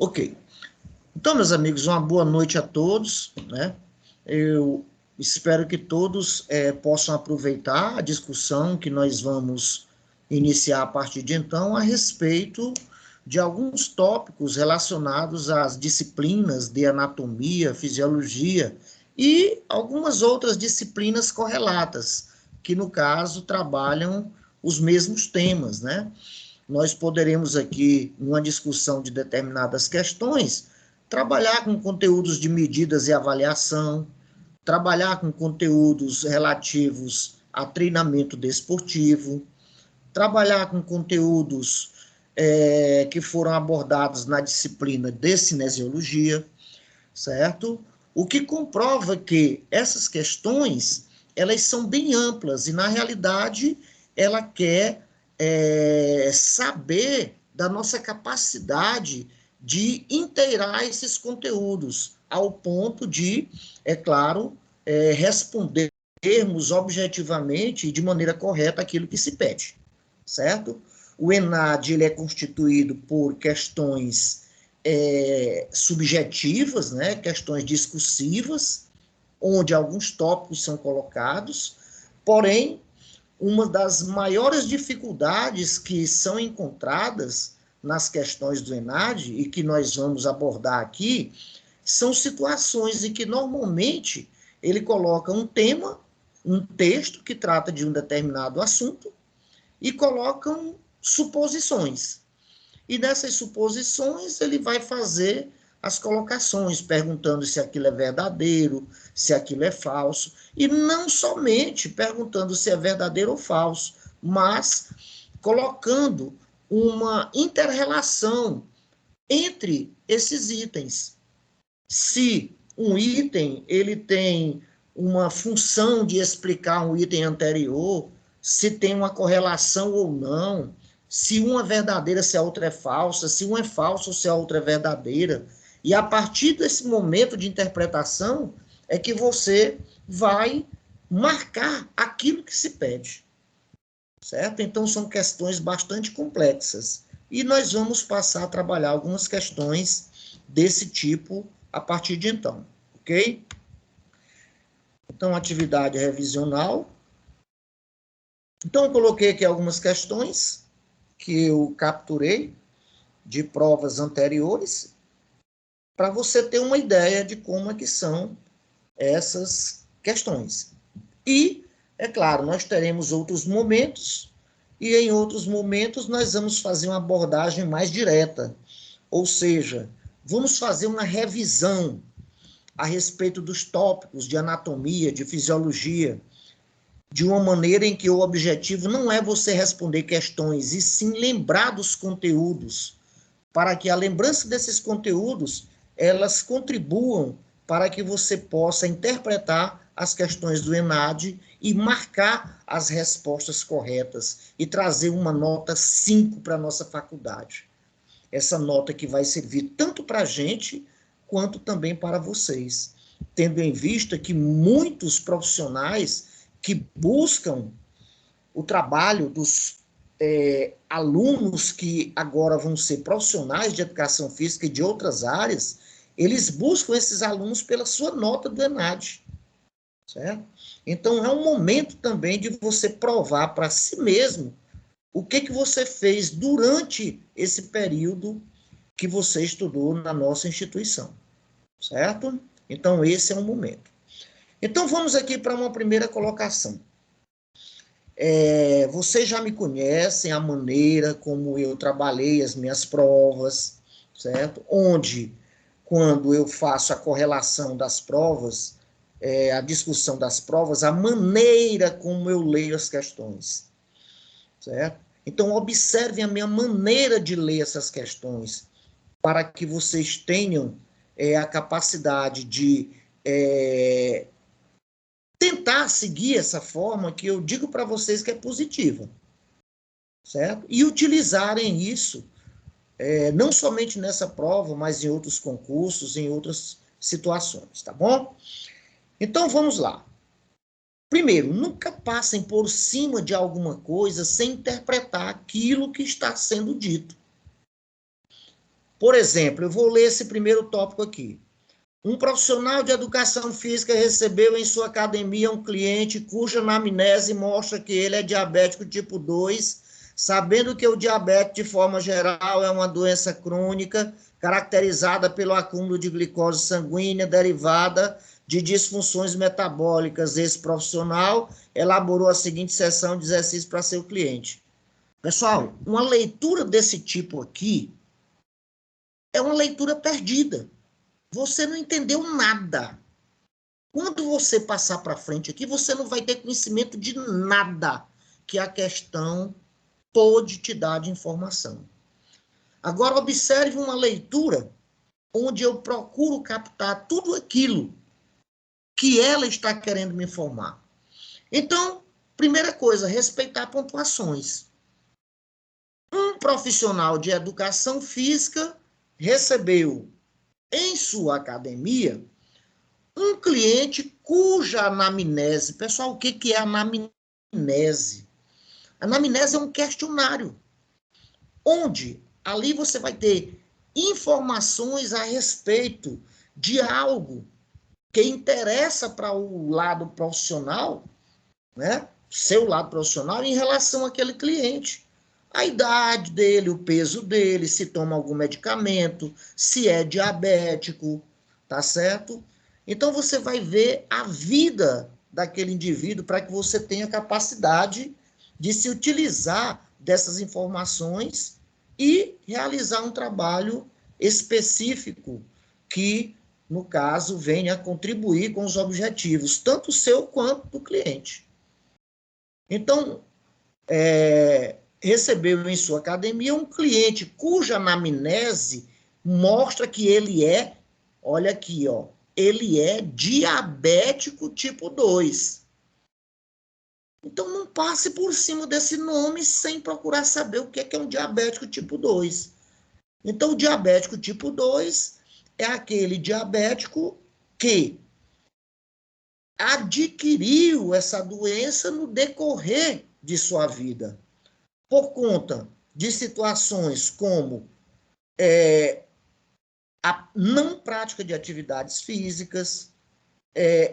Ok. Então, meus amigos, uma boa noite a todos, né? Eu espero que todos possam aproveitar a discussão que nós vamos iniciar a partir de então a respeito de alguns tópicos relacionados às disciplinas de anatomia, fisiologia e algumas outras disciplinas correlatas, que no caso trabalham os mesmos temas, né? Nós poderemos aqui, numa discussão de determinadas questões, trabalhar com conteúdos de medidas e avaliação, trabalhar com conteúdos relativos a treinamento desportivo, trabalhar com conteúdos que foram abordados na disciplina de cinesiologia, certo? O que comprova que essas questões, elas são bem amplas e, na realidade, ela quer saber da nossa capacidade de inteirar esses conteúdos, ao ponto de, é claro, respondermos objetivamente e de maneira correta aquilo que se pede, certo? O ENAD ele é constituído por questões subjetivas, né, questões discursivas, onde alguns tópicos são colocados, porém, uma das maiores dificuldades que são encontradas nas questões do ENAD, e que nós vamos abordar aqui, são situações em que, normalmente, ele coloca um tema, um texto que trata de um determinado assunto, e colocam suposições. E nessas suposições, ele vai fazer as colocações, perguntando se aquilo é verdadeiro, se aquilo é falso, e não somente perguntando se é verdadeiro ou falso, mas colocando uma inter-relação entre esses itens. Se um item ele tem uma função de explicar um item anterior, se tem uma correlação ou não, se uma é verdadeira, se a outra é falsa, se uma é falsa ou se a outra é verdadeira. E a partir desse momento de interpretação é que você vai marcar aquilo que se pede, certo? Então, são questões bastante complexas. E nós vamos passar a trabalhar algumas questões desse tipo a partir de então, ok? Então, atividade revisional. Então, eu coloquei aqui algumas questões que eu capturei de provas anteriores, para você ter uma ideia de como é que são essas questões. E, é claro, nós teremos outros momentos, e em outros momentos nós vamos fazer uma abordagem mais direta, ou seja, vamos fazer uma revisão a respeito dos tópicos de anatomia, de fisiologia, de uma maneira em que o objetivo não é você responder questões, e sim lembrar dos conteúdos, para que a lembrança desses conteúdos, elas contribuam para que você possa interpretar as questões do ENAD e marcar as respostas corretas e trazer uma nota 5 para a nossa faculdade. Essa nota que vai servir tanto para a gente, quanto também para vocês, tendo em vista que muitos profissionais que buscam o trabalho dos alunos que agora vão ser profissionais de educação física e de outras áreas, eles buscam esses alunos pela sua nota do ENAD, certo? Então, é um momento também de você provar para si mesmo o que você fez durante esse período que você estudou na nossa instituição, certo? Então, esse é um momento. Então, vamos aqui para uma primeira colocação. Vocês já me conhecem a maneira como eu trabalhei as minhas provas, certo? Onde, quando eu faço a correlação das provas, a discussão das provas, a maneira como eu leio as questões, certo? Então, observem a minha maneira de ler essas questões, para que vocês tenham a capacidade de tentar seguir essa forma que eu digo para vocês que é positiva, certo? E utilizarem isso, não somente nessa prova, mas em outros concursos, em outras situações, tá bom? Então, vamos lá. Primeiro, nunca passem por cima de alguma coisa sem interpretar aquilo que está sendo dito. Por exemplo, eu vou ler esse primeiro tópico aqui. Um profissional de educação física recebeu em sua academia um cliente cuja anamnese mostra que ele é diabético tipo 2, sabendo que o diabetes, de forma geral, é uma doença crônica caracterizada pelo acúmulo de glicose sanguínea derivada de disfunções metabólicas. Esse profissional elaborou a seguinte seção de exercício para seu cliente. Pessoal, uma leitura desse tipo aqui é uma leitura perdida. Você não entendeu nada. Quando você passar para frente aqui, você não vai ter conhecimento de nada que a questão pode te dar de informação. Agora, observe uma leitura onde eu procuro captar tudo aquilo que ela está querendo me informar. Então, primeira coisa, respeitar pontuações. Um profissional de educação física recebeu em sua academia um cliente cuja anamnese... Pessoal, o que é anamnese? Anamnese é um questionário, onde ali você vai ter informações a respeito de algo que interessa para o lado profissional, né? Seu lado profissional, em relação àquele cliente. A idade dele, o peso dele, se toma algum medicamento, se é diabético, tá certo? Então, você vai ver a vida daquele indivíduo para que você tenha capacidade de se utilizar dessas informações e realizar um trabalho específico que, no caso, venha a contribuir com os objetivos, tanto seu quanto do cliente. Então, recebeu em sua academia um cliente cuja anamnese mostra que ele é, olha aqui, ó, ele é diabético tipo 2. Então, não passe por cima desse nome sem procurar saber o que é um diabético tipo 2. Então, o diabético tipo 2 é aquele diabético que adquiriu essa doença no decorrer de sua vida, por conta de situações como a não prática de atividades físicas,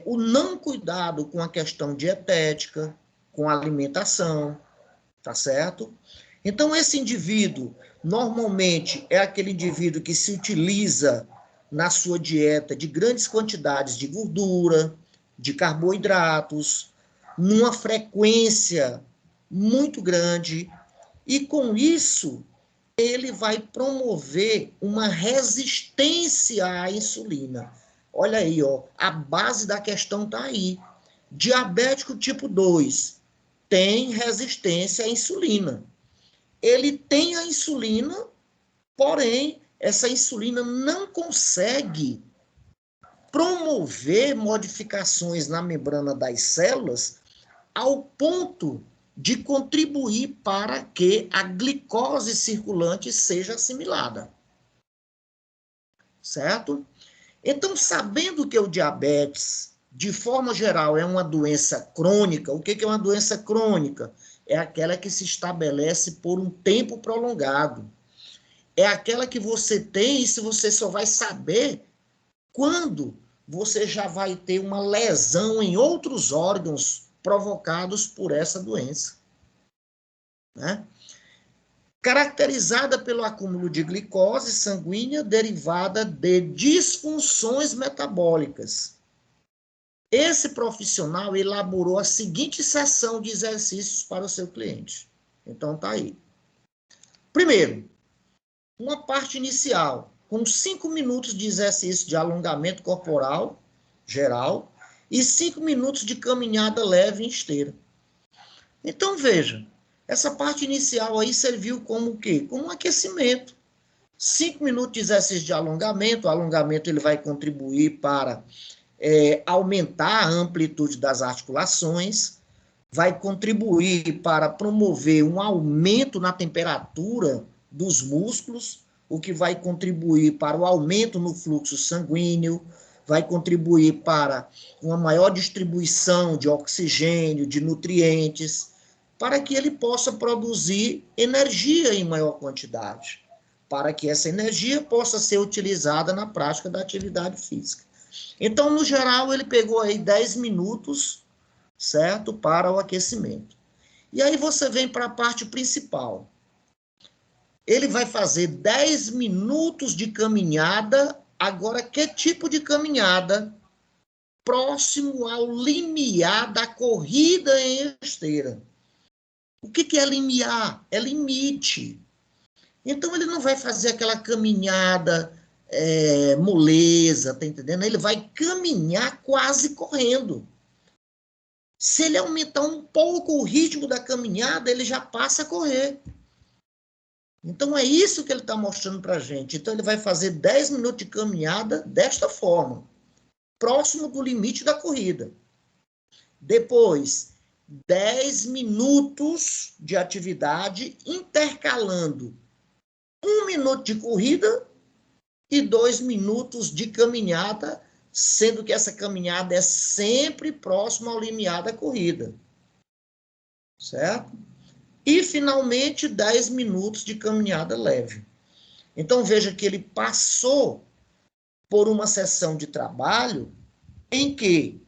o não cuidado com a questão dietética, com a alimentação, tá certo? Então, esse indivíduo, normalmente, é aquele indivíduo que se utiliza na sua dieta de grandes quantidades de gordura, de carboidratos, numa frequência muito grande, e com isso, ele vai promover uma resistência à insulina. Olha aí, ó, a base da questão está aí. Diabético tipo 2 tem resistência à insulina. Ele tem a insulina, porém, essa insulina não consegue promover modificações na membrana das células ao ponto de contribuir para que a glicose circulante seja assimilada. Certo? Então, sabendo que o diabetes, de forma geral, é uma doença crônica, o que é uma doença crônica? É aquela que se estabelece por um tempo prolongado. É aquela que você tem, e se você só vai saber quando você já vai ter uma lesão em outros órgãos provocados por essa doença. Né? Caracterizada pelo acúmulo de glicose sanguínea derivada de disfunções metabólicas. Esse profissional elaborou a seguinte seção de exercícios para o seu cliente. Então, tá aí. Primeiro, uma parte inicial, com 5 minutos de exercício de alongamento corporal geral e 5 minutos de caminhada leve em esteira. Então, veja, essa parte inicial aí serviu como o quê? Como um aquecimento. 5 minutos de exercício de alongamento. O alongamento ele vai contribuir para aumentar a amplitude das articulações, vai contribuir para promover um aumento na temperatura dos músculos, o que vai contribuir para o aumento no fluxo sanguíneo, vai contribuir para uma maior distribuição de oxigênio, de nutrientes, para que ele possa produzir energia em maior quantidade. para que essa energia possa ser utilizada na prática da atividade física. Então, no geral, ele pegou aí 10 minutos, certo? Para o aquecimento. E aí você vem para a parte principal. Ele vai fazer 10 minutos de caminhada. Agora, que tipo de caminhada? Próximo ao limiar da corrida em esteira. O que é limiar? É limite. Então, ele não vai fazer aquela caminhada moleza, tá entendendo? Ele vai caminhar quase correndo. Se ele aumentar um pouco o ritmo da caminhada, ele já passa a correr. Então, é isso que ele está mostrando para a gente. Então, ele vai fazer 10 minutos de caminhada desta forma, próximo do limite da corrida. Depois, 10 minutos de atividade intercalando 1 minuto de corrida e 2 minutos de caminhada, sendo que essa caminhada é sempre próxima ao limiar da corrida. Certo? E, finalmente, 10 minutos de caminhada leve. Então, veja que ele passou por uma sessão de trabalho em que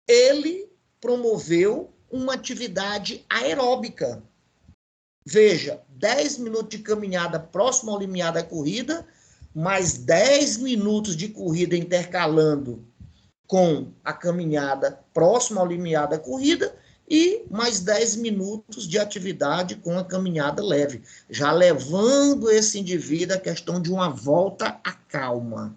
ele promoveu uma atividade aeróbica. Veja, 10 minutos de caminhada próximo ao limiar da corrida, mais 10 minutos de corrida intercalando com a caminhada próximo ao limiar da corrida e mais 10 minutos de atividade com a caminhada leve, já levando esse indivíduo à questão de uma volta à calma.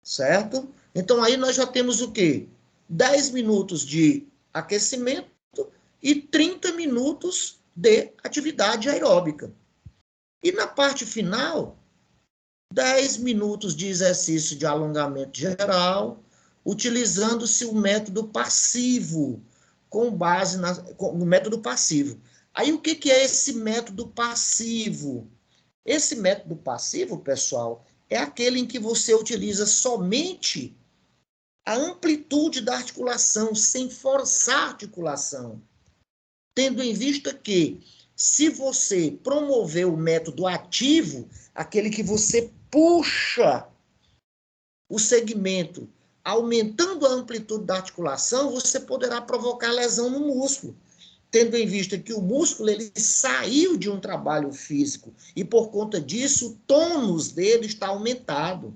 Certo? Então, aí nós já temos o quê? 10 minutos de aquecimento e 30 minutos de atividade aeróbica. E na parte final, 10 minutos de exercício de alongamento geral, utilizando-se o método passivo, com base no método passivo. Aí, o que é esse método passivo? Esse método passivo, pessoal, é aquele em que você utiliza somente a amplitude da articulação, sem forçar a articulação. Tendo em vista que, se você promover o método ativo, aquele que você puxa o segmento, aumentando a amplitude da articulação, você poderá provocar lesão no músculo, tendo em vista que o músculo ele saiu de um trabalho físico e, por conta disso, o tônus dele está aumentado.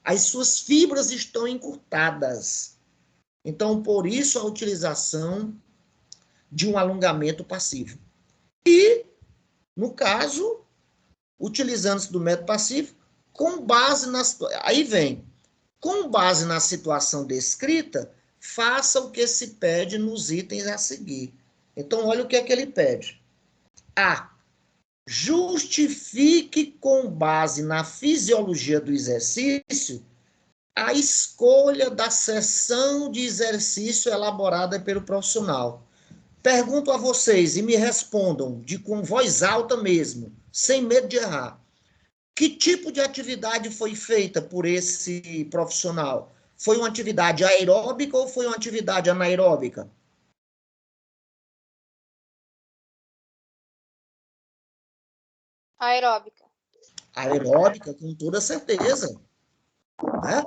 As suas fibras estão encurtadas. Então, por isso, a utilização de um alongamento passivo. E, no caso, utilizando-se do método passivo, com base na situação descrita, faça o que se pede nos itens a seguir. Então, olha o que é que ele pede. A. Justifique com base na fisiologia do exercício a escolha da sessão de exercício elaborada pelo profissional. Pergunto a vocês e me respondam com voz alta mesmo, sem medo de errar. Que tipo de atividade foi feita por esse profissional? Foi uma atividade aeróbica ou foi uma atividade anaeróbica? Aeróbica. Aeróbica, com toda certeza. Né?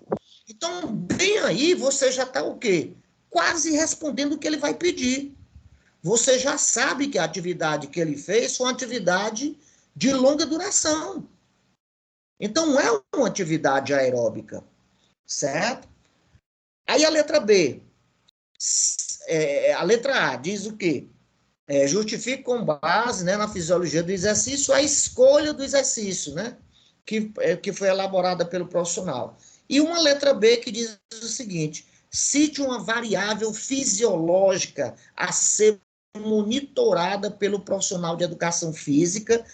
Então, bem aí, você já está o quê? Quase respondendo o que ele vai pedir. Você já sabe que a atividade que ele fez foi uma atividade de longa duração. Então, é uma atividade aeróbica, certo? Aí a letra B. A letra A diz o quê? Justifique com base, né, na fisiologia do exercício a escolha do exercício, né, que foi elaborada pelo profissional. E uma letra B que diz o seguinte: cite uma variável fisiológica a ser monitorada pelo profissional de educação física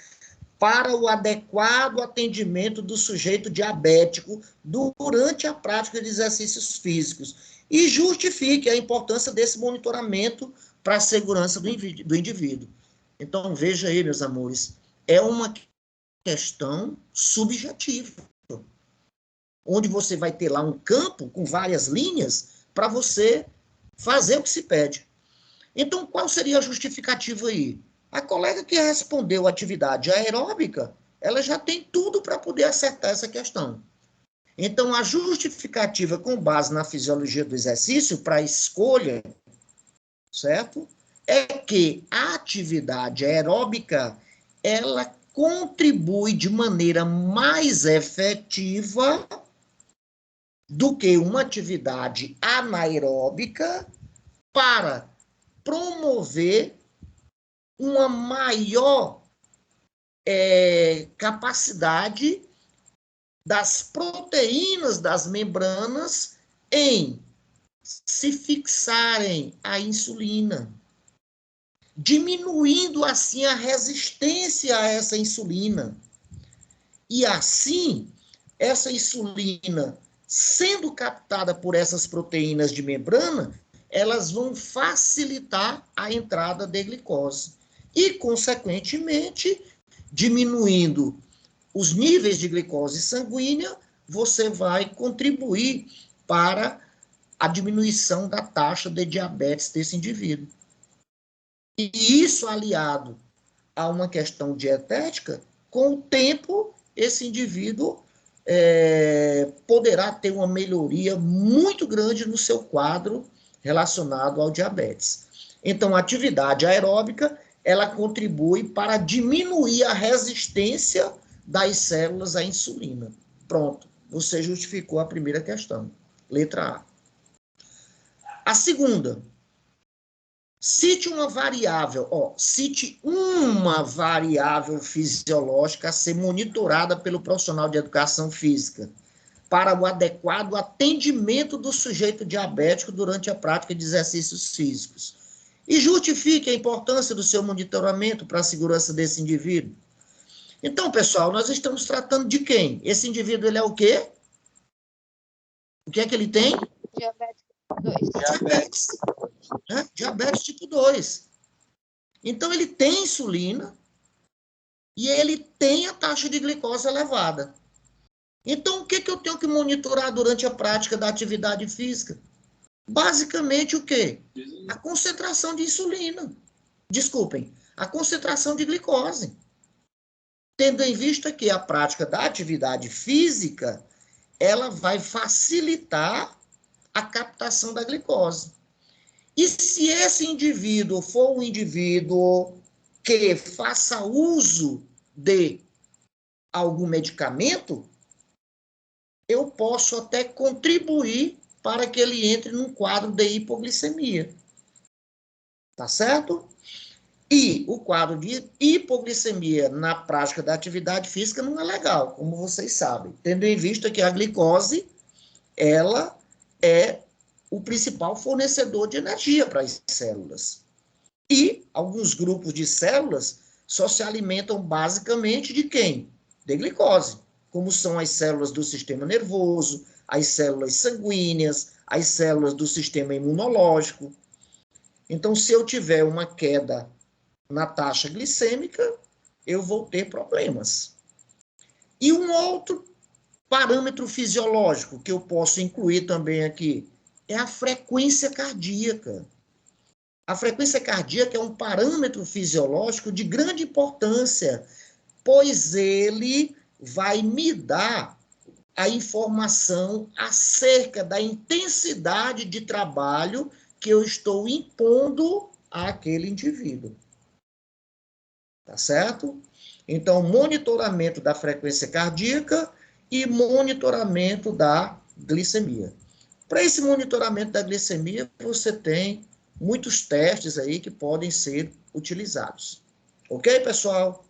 para o adequado atendimento do sujeito diabético durante a prática de exercícios físicos. E justifique a importância desse monitoramento para a segurança do indivíduo. Então, veja aí, meus amores, é uma questão subjetiva, onde você vai ter lá um campo com várias linhas para você fazer o que se pede. Então, qual seria a justificativa aí? A colega que respondeu atividade aeróbica ela já tem tudo para poder acertar essa questão. Então, a justificativa com base na fisiologia do exercício para a escolha, certo? É que a atividade aeróbica, ela contribui de maneira mais efetiva do que uma atividade anaeróbica para promover uma maior capacidade das proteínas das membranas em se fixarem à insulina, diminuindo assim a resistência a essa insulina. E assim, essa insulina, sendo captada por essas proteínas de membrana, elas vão facilitar a entrada de glicose. E, consequentemente, diminuindo os níveis de glicose sanguínea, você vai contribuir para a diminuição da taxa de diabetes desse indivíduo. E isso aliado a uma questão dietética, com o tempo, esse indivíduo poderá ter uma melhoria muito grande no seu quadro relacionado ao diabetes. Então, a atividade aeróbica, ela contribui para diminuir a resistência das células à insulina. Pronto, você justificou a primeira questão. Letra A. A segunda, cite uma variável fisiológica a ser monitorada pelo profissional de educação física para o adequado atendimento do sujeito diabético durante a prática de exercícios físicos. E justifique a importância do seu monitoramento para a segurança desse indivíduo. Então, pessoal, nós estamos tratando de quem? Esse indivíduo, ele é o quê? O que é que ele tem? Diabetes 2. Diabetes. Né? Diabetes tipo 2. Então, ele tem insulina e ele tem a taxa de glicose elevada. Então, o que eu tenho que monitorar durante a prática da atividade física? Basicamente, o quê? A concentração de insulina. Desculpem, a concentração de glicose. Tendo em vista que a prática da atividade física, ela vai facilitar a captação da glicose. E se esse indivíduo for um indivíduo que faça uso de algum medicamento, eu posso até contribuir para que ele entre num quadro de hipoglicemia. Tá certo? E o quadro de hipoglicemia na prática da atividade física não é legal, como vocês sabem, tendo em vista que a glicose, ela é o principal fornecedor de energia para as células. E alguns grupos de células só se alimentam basicamente de quem? De glicose, como são as células do sistema nervoso, as células sanguíneas, as células do sistema imunológico. Então, se eu tiver uma queda na taxa glicêmica, eu vou ter problemas. E um outro parâmetro fisiológico que eu posso incluir também aqui é a frequência cardíaca. A frequência cardíaca é um parâmetro fisiológico de grande importância, pois ele vai me dar a informação acerca da intensidade de trabalho que eu estou impondo àquele indivíduo. Tá certo? Então, monitoramento da frequência cardíaca e monitoramento da glicemia. Para esse monitoramento da glicemia, você tem muitos testes aí que podem ser utilizados. Ok, pessoal?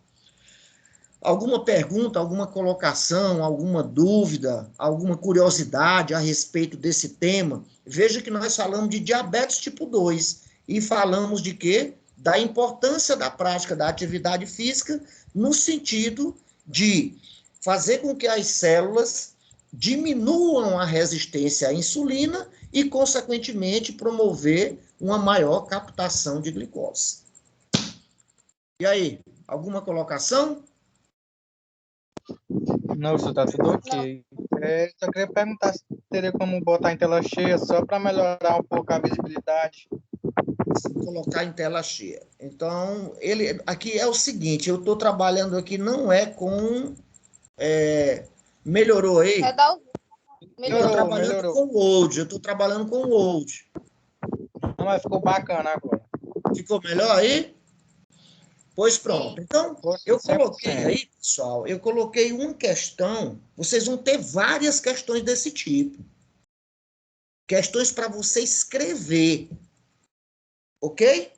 Alguma pergunta, alguma colocação, alguma dúvida, alguma curiosidade a respeito desse tema? Veja que nós falamos de diabetes tipo 2 e falamos de quê? Da importância da prática da atividade física no sentido de fazer com que as células diminuam a resistência à insulina e, consequentemente, promover uma maior captação de glicose. E aí, alguma colocação? Não, isso tá tudo ok. Só queria perguntar se teria como botar em tela cheia só para melhorar um pouco a visibilidade. Colocar em tela cheia. Então, ele aqui é o seguinte, eu estou trabalhando aqui, não é com... melhorou aí? Redal, Eu estou melhorou. trabalhando Melhorou. com o Word, eu estou trabalhando com o Word. Não, mas ficou bacana agora. Ficou melhor aí? Pois pronto. Sim. Então, Ficou assim, eu coloquei 100%. aí, pessoal, eu coloquei uma questão, vocês vão ter várias questões desse tipo. Questões para você escrever. Ok?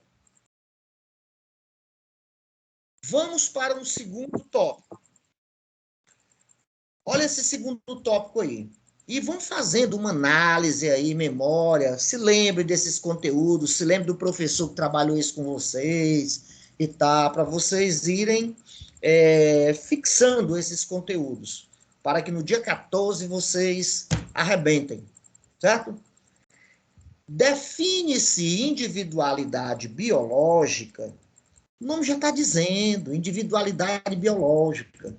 Vamos para um segundo tópico. Olha esse segundo tópico aí. E vão fazendo uma análise aí, memória, se lembre desses conteúdos, se lembre do professor que trabalhou isso com vocês e tá, para vocês irem fixando esses conteúdos, para que no dia 14 vocês arrebentem, certo? Define-se individualidade biológica, o nome já está dizendo, individualidade biológica,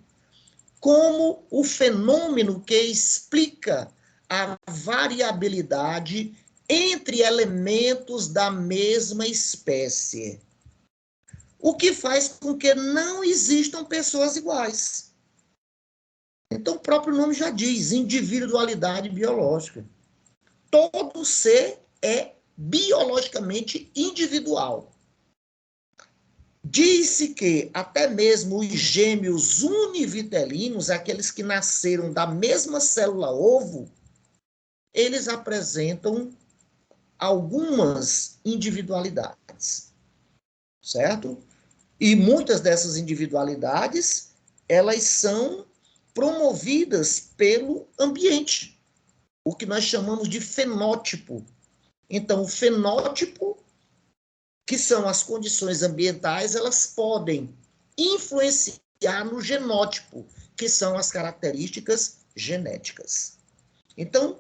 como o fenômeno que explica a variabilidade entre elementos da mesma espécie, o que faz com que não existam pessoas iguais. Então, o próprio nome já diz, individualidade biológica. Todo ser é biologicamente individual. Diz-se que até mesmo os gêmeos univitelinos, aqueles que nasceram da mesma célula ovo, eles apresentam algumas individualidades, certo? E muitas dessas individualidades, elas são promovidas pelo ambiente, o que nós chamamos de fenótipo. Então, o fenótipo, que são as condições ambientais, elas podem influenciar no genótipo, que são as características genéticas. Então,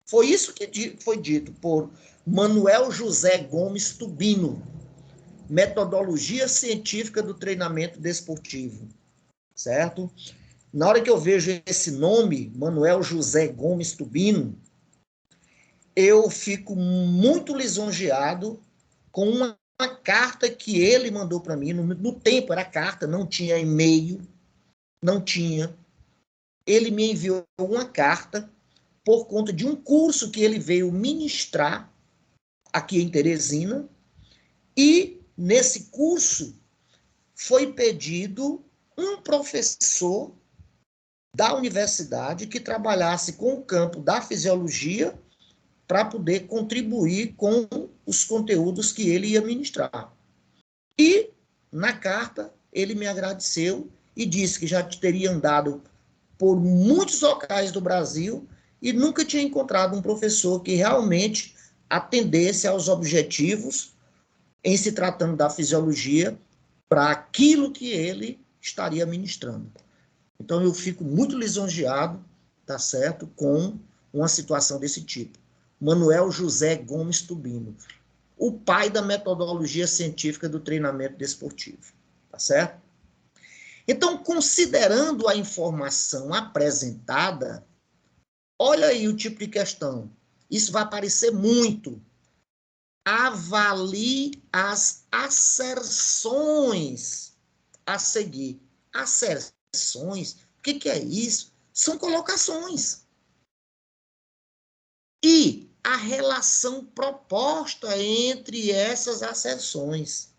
foi isso que foi dito por Manuel José Gomes Tubino, Metodologia Científica do Treinamento Desportivo, certo? Na hora que eu vejo esse nome, Manuel José Gomes Tubino, eu fico muito lisonjeado com uma carta que ele mandou para mim. No tempo era carta, não tinha e-mail, não tinha. Ele me enviou uma carta por conta de um curso que ele veio ministrar aqui em Teresina, e nesse curso foi pedido um professor da universidade que trabalhasse com o campo da fisiologia para poder contribuir com os conteúdos que ele ia ministrar. E, na carta, ele me agradeceu e disse que já teria andado por muitos locais do Brasil e nunca tinha encontrado um professor que realmente atendesse aos objetivos em se tratando da fisiologia para aquilo que ele estaria ministrando. Então, eu fico muito lisonjeado, tá certo, com uma situação desse tipo. Manuel José Gomes Tubino, o pai da metodologia científica do treinamento desportivo, tá certo? Então, considerando a informação apresentada, olha aí o tipo de questão. Isso vai aparecer muito. Avalie as asserções a seguir. Asserções? O que é isso? São colocações. E a relação proposta entre essas asserções.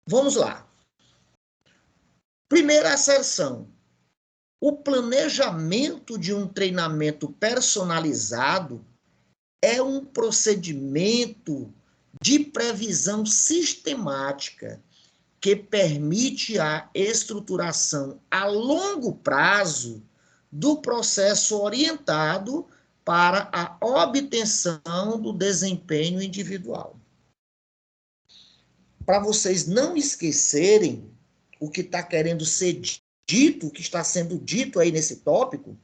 Vamos lá. Primeira asserção. O planejamento de um treinamento personalizado é um procedimento de previsão sistemática que permite a estruturação a longo prazo do processo orientado para a obtenção do desempenho individual. Para vocês não esquecerem o que está querendo ser dito, o que está sendo dito aí nesse tópico,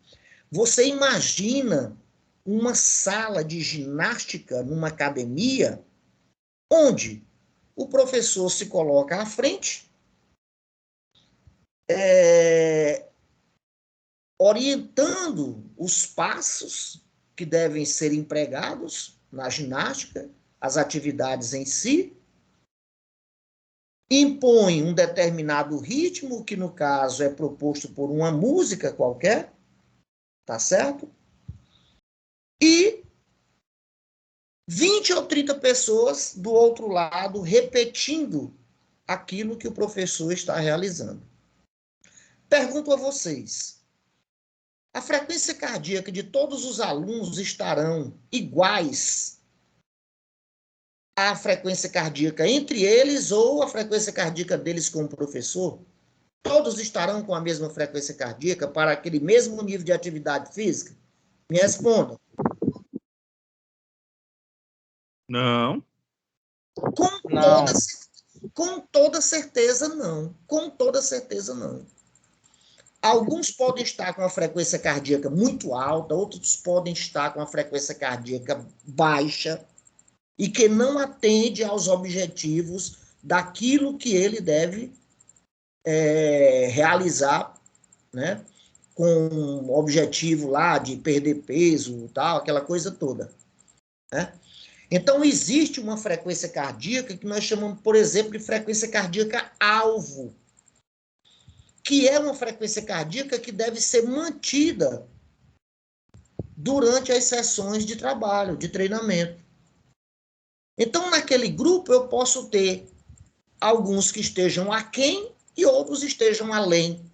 você imagina uma sala de ginástica numa academia onde o professor se coloca à frente, orientando os passos que devem ser empregados, na ginástica, as atividades em si, impõe um determinado ritmo, que no caso é proposto por uma música qualquer, tá certo? E 20 ou 30 pessoas do outro lado repetindo aquilo que o professor está realizando. Pergunto a vocês, a frequência cardíaca de todos os alunos estarão iguais à frequência cardíaca entre eles ou a frequência cardíaca deles com o professor? Todos estarão com a mesma frequência cardíaca para aquele mesmo nível de atividade física? Me respondam. Não. Com toda certeza, não. Com toda certeza, não. Alguns podem estar com a frequência cardíaca muito alta, outros podem estar com a frequência cardíaca baixa e que não atende aos objetivos daquilo que ele deve realizar, né? Com o objetivo lá de perder peso, tal, aquela coisa toda, né? Então, existe uma frequência cardíaca que nós chamamos, por exemplo, de frequência cardíaca alvo, que é uma frequência cardíaca que deve ser mantida durante as sessões de trabalho, de treinamento. Então, naquele grupo, eu posso ter alguns que estejam aquém e outros estejam além.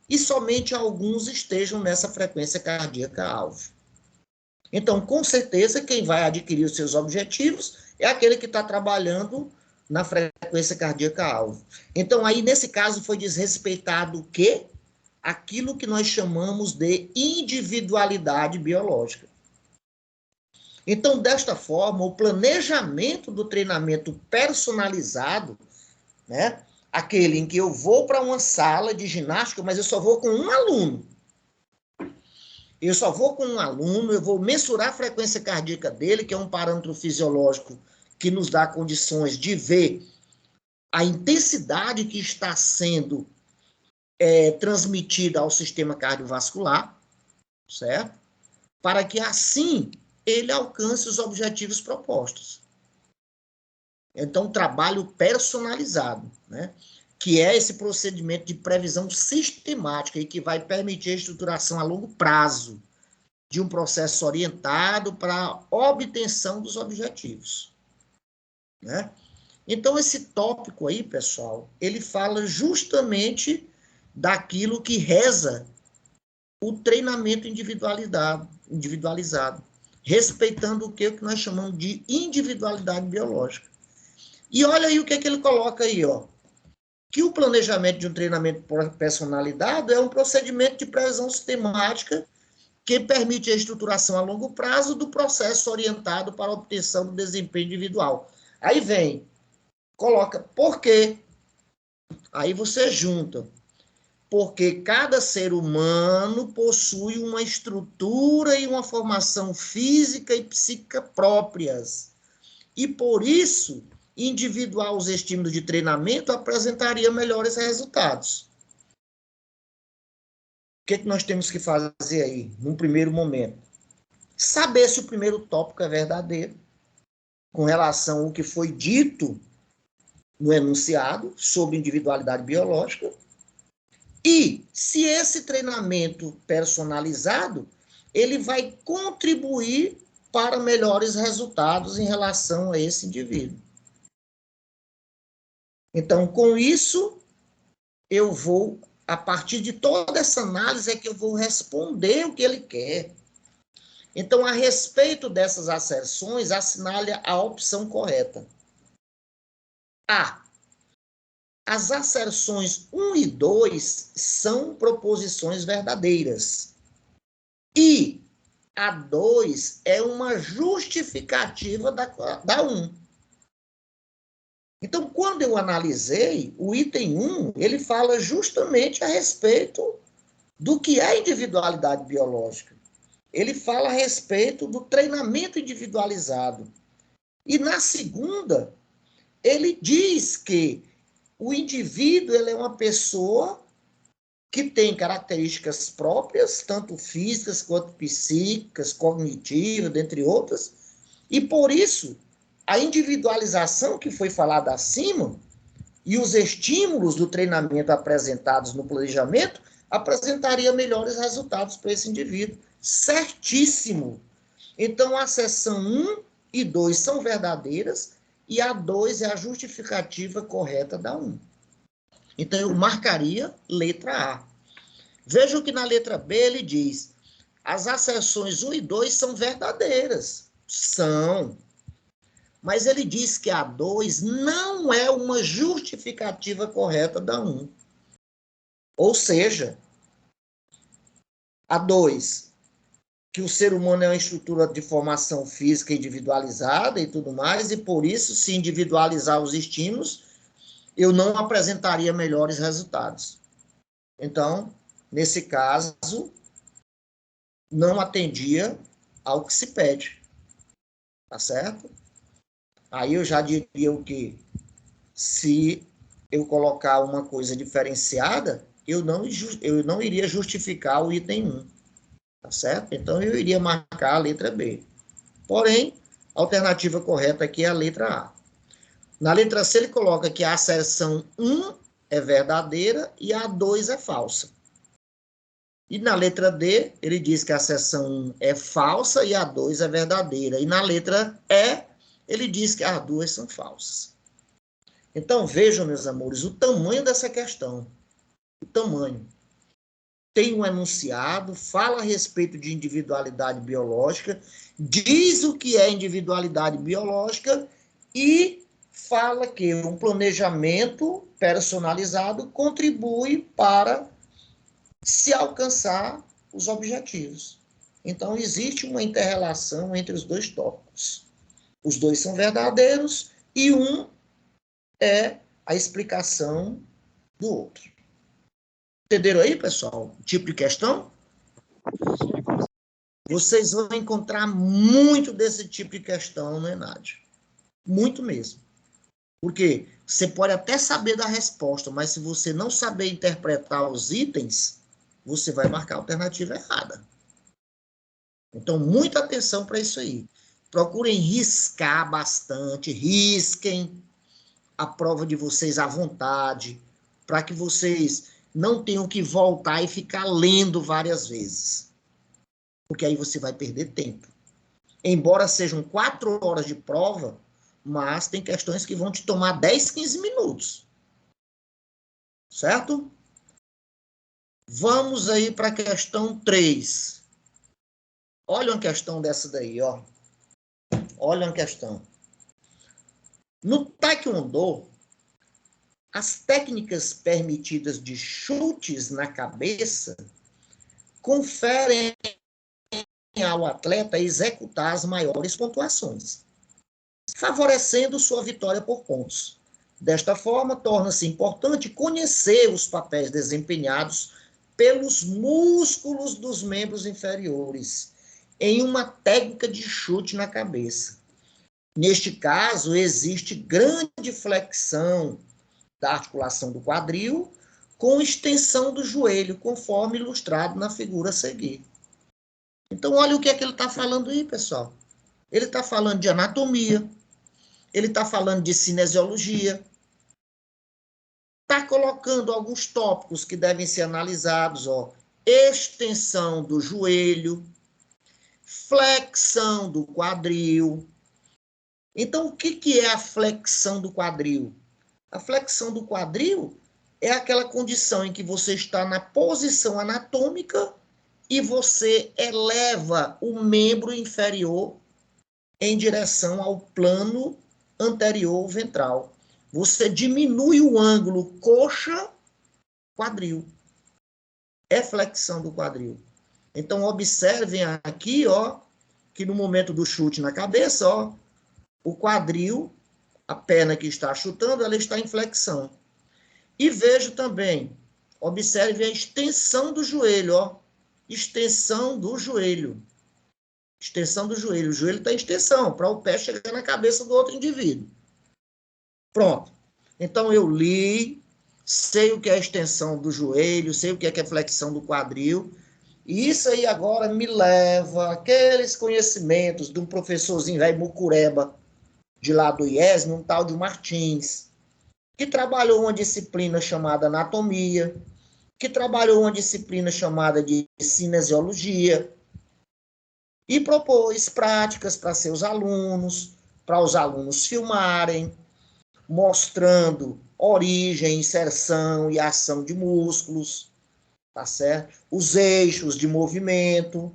E somente alguns estejam nessa frequência cardíaca alvo. Então, com certeza, quem vai adquirir os seus objetivos é aquele que está trabalhando na frequência cardíaca alvo. Então, aí, nesse caso, foi desrespeitado o quê? Aquilo que nós chamamos de individualidade biológica. Então, desta forma, o planejamento do treinamento personalizado, né, aquele em que eu vou para uma sala de ginástica, mas eu só vou com um aluno. Eu só vou com um aluno, eu vou mensurar a frequência cardíaca dele, que é um parâmetro fisiológico que nos dá condições de ver a intensidade que está sendo transmitida ao sistema cardiovascular, certo? Para que assim ele alcance os objetivos propostos. Então, trabalho personalizado, né? Que é esse procedimento de previsão sistemática e que vai permitir a estruturação a longo prazo de um processo orientado para a obtenção dos objetivos, né? Então, esse tópico aí, pessoal, ele fala justamente daquilo que reza o treinamento individualizado, respeitando o que nós chamamos de individualidade biológica. E olha aí o que é que ele coloca aí, ó. Que o planejamento de um treinamento personalizado é um procedimento de previsão sistemática que permite a estruturação a longo prazo do processo orientado para a obtenção do desempenho individual. Aí vem, coloca por quê? Aí você junta. Porque cada ser humano possui uma estrutura e uma formação física e psíquica próprias. E por isso, individuar os estímulos de treinamento apresentaria melhores resultados. O que nós temos que fazer aí, num primeiro momento? Saber se o primeiro tópico é verdadeiro, com relação ao que foi dito no enunciado sobre individualidade biológica, e se esse treinamento personalizado, ele vai contribuir para melhores resultados em relação a esse indivíduo. Então, com isso, eu vou, a partir de toda essa análise, é que eu vou responder o que ele quer. Então, a respeito dessas asserções, assinale a opção correta. A. As asserções 1 e 2 são proposições verdadeiras. E a 2 é uma justificativa da 1. Então, quando eu analisei, o item 1, ele fala justamente a respeito do que é individualidade biológica. Ele fala a respeito do treinamento individualizado. E na segunda, ele diz que o indivíduo ele é uma pessoa que tem características próprias, tanto físicas quanto psíquicas, cognitivas, dentre outras, E por isso, a individualização que foi falada acima e os estímulos do treinamento apresentados no planejamento apresentaria melhores resultados para esse indivíduo. Certíssimo. Então, a seção 1 e 2 são verdadeiras e a 2 é a justificativa correta da 1. Então, eu marcaria letra A. Veja que na letra B ele diz, as asserções 1 e 2 são verdadeiras. São. Mas ele diz que a 2 não é uma justificativa correta da 1. Ou seja, a 2, que o ser humano é uma estrutura de formação física individualizada e tudo mais, e por isso, se individualizar os estímulos, eu não apresentaria melhores resultados. Então, nesse caso, não atendia ao que se pede. Tá certo? Aí eu já diria o quê? Se eu colocar uma coisa diferenciada, eu não iria justificar o item 1. Tá certo? Então, eu iria marcar a letra B. Porém, a alternativa correta aqui é a letra A. Na letra C, ele coloca que a asserção 1 é verdadeira e a 2 é falsa. E na letra D, ele diz que a asserção 1 é falsa e a 2 é verdadeira. E na letra E, ele diz que as duas são falsas. Então, vejam, meus amores, o tamanho dessa questão. O tamanho. Tem um enunciado, fala a respeito de individualidade biológica, diz o que é individualidade biológica e fala que um planejamento personalizado contribui para se alcançar os objetivos. Então, existe uma inter-relação entre os dois tópicos. Os dois são verdadeiros e um é a explicação do outro. Entenderam aí, pessoal? O tipo de questão? Vocês vão encontrar muito desse tipo de questão no ENAD. Muito mesmo. Porque você pode até saber da resposta, mas se você não saber interpretar os itens, você vai marcar a alternativa errada. Então, muita atenção para isso aí. Procurem riscar bastante, risquem a prova de vocês à vontade, para que vocês não tenham que voltar e ficar lendo várias vezes. Porque aí você vai perder tempo. Embora sejam 4 horas de prova, mas tem questões que vão te tomar 10, 15 minutos. Certo? Vamos aí para a questão 3. Olha uma questão dessa daí, ó. Olha uma questão. No Taekwondo, as técnicas permitidas de chutes na cabeça conferem ao atleta executar as maiores pontuações, favorecendo sua vitória por pontos. Desta forma, torna-se importante conhecer os papéis desempenhados pelos músculos dos membros inferiores em uma técnica de chute na cabeça. Neste caso, existe grande flexão da articulação do quadril com extensão do joelho, conforme ilustrado na figura a seguir. Então, olha o que é que ele está falando aí, pessoal. Ele está falando de anatomia, ele está falando de cinesiologia, está colocando alguns tópicos que devem ser analisados, ó, extensão do joelho, flexão do quadril. Então, o que é a flexão do quadril? A flexão do quadril é aquela condição em que você está na posição anatômica e você eleva o membro inferior em direção ao plano anterior ventral. Você diminui o ângulo coxa-quadril. É flexão do quadril. Então, observem aqui, ó, que no momento do chute na cabeça, ó, o quadril, a perna que está chutando, ela está em flexão. E vejo também, observe a extensão do joelho, ó, extensão do joelho. Extensão do joelho. O joelho está em extensão, para o pé chegar na cabeça do outro indivíduo. Pronto. Então, eu li, sei o que é a extensão do joelho, sei o que é flexão do quadril, E isso aí agora me leva àqueles conhecimentos de um professorzinho velho mucureba, de lá do IES, um tal de Martins, que trabalhou uma disciplina chamada anatomia, que trabalhou uma disciplina chamada de cinesiologia, e propôs práticas para seus alunos, para os alunos filmarem, mostrando origem, inserção e ação de músculos, tá certo? Os eixos de movimento.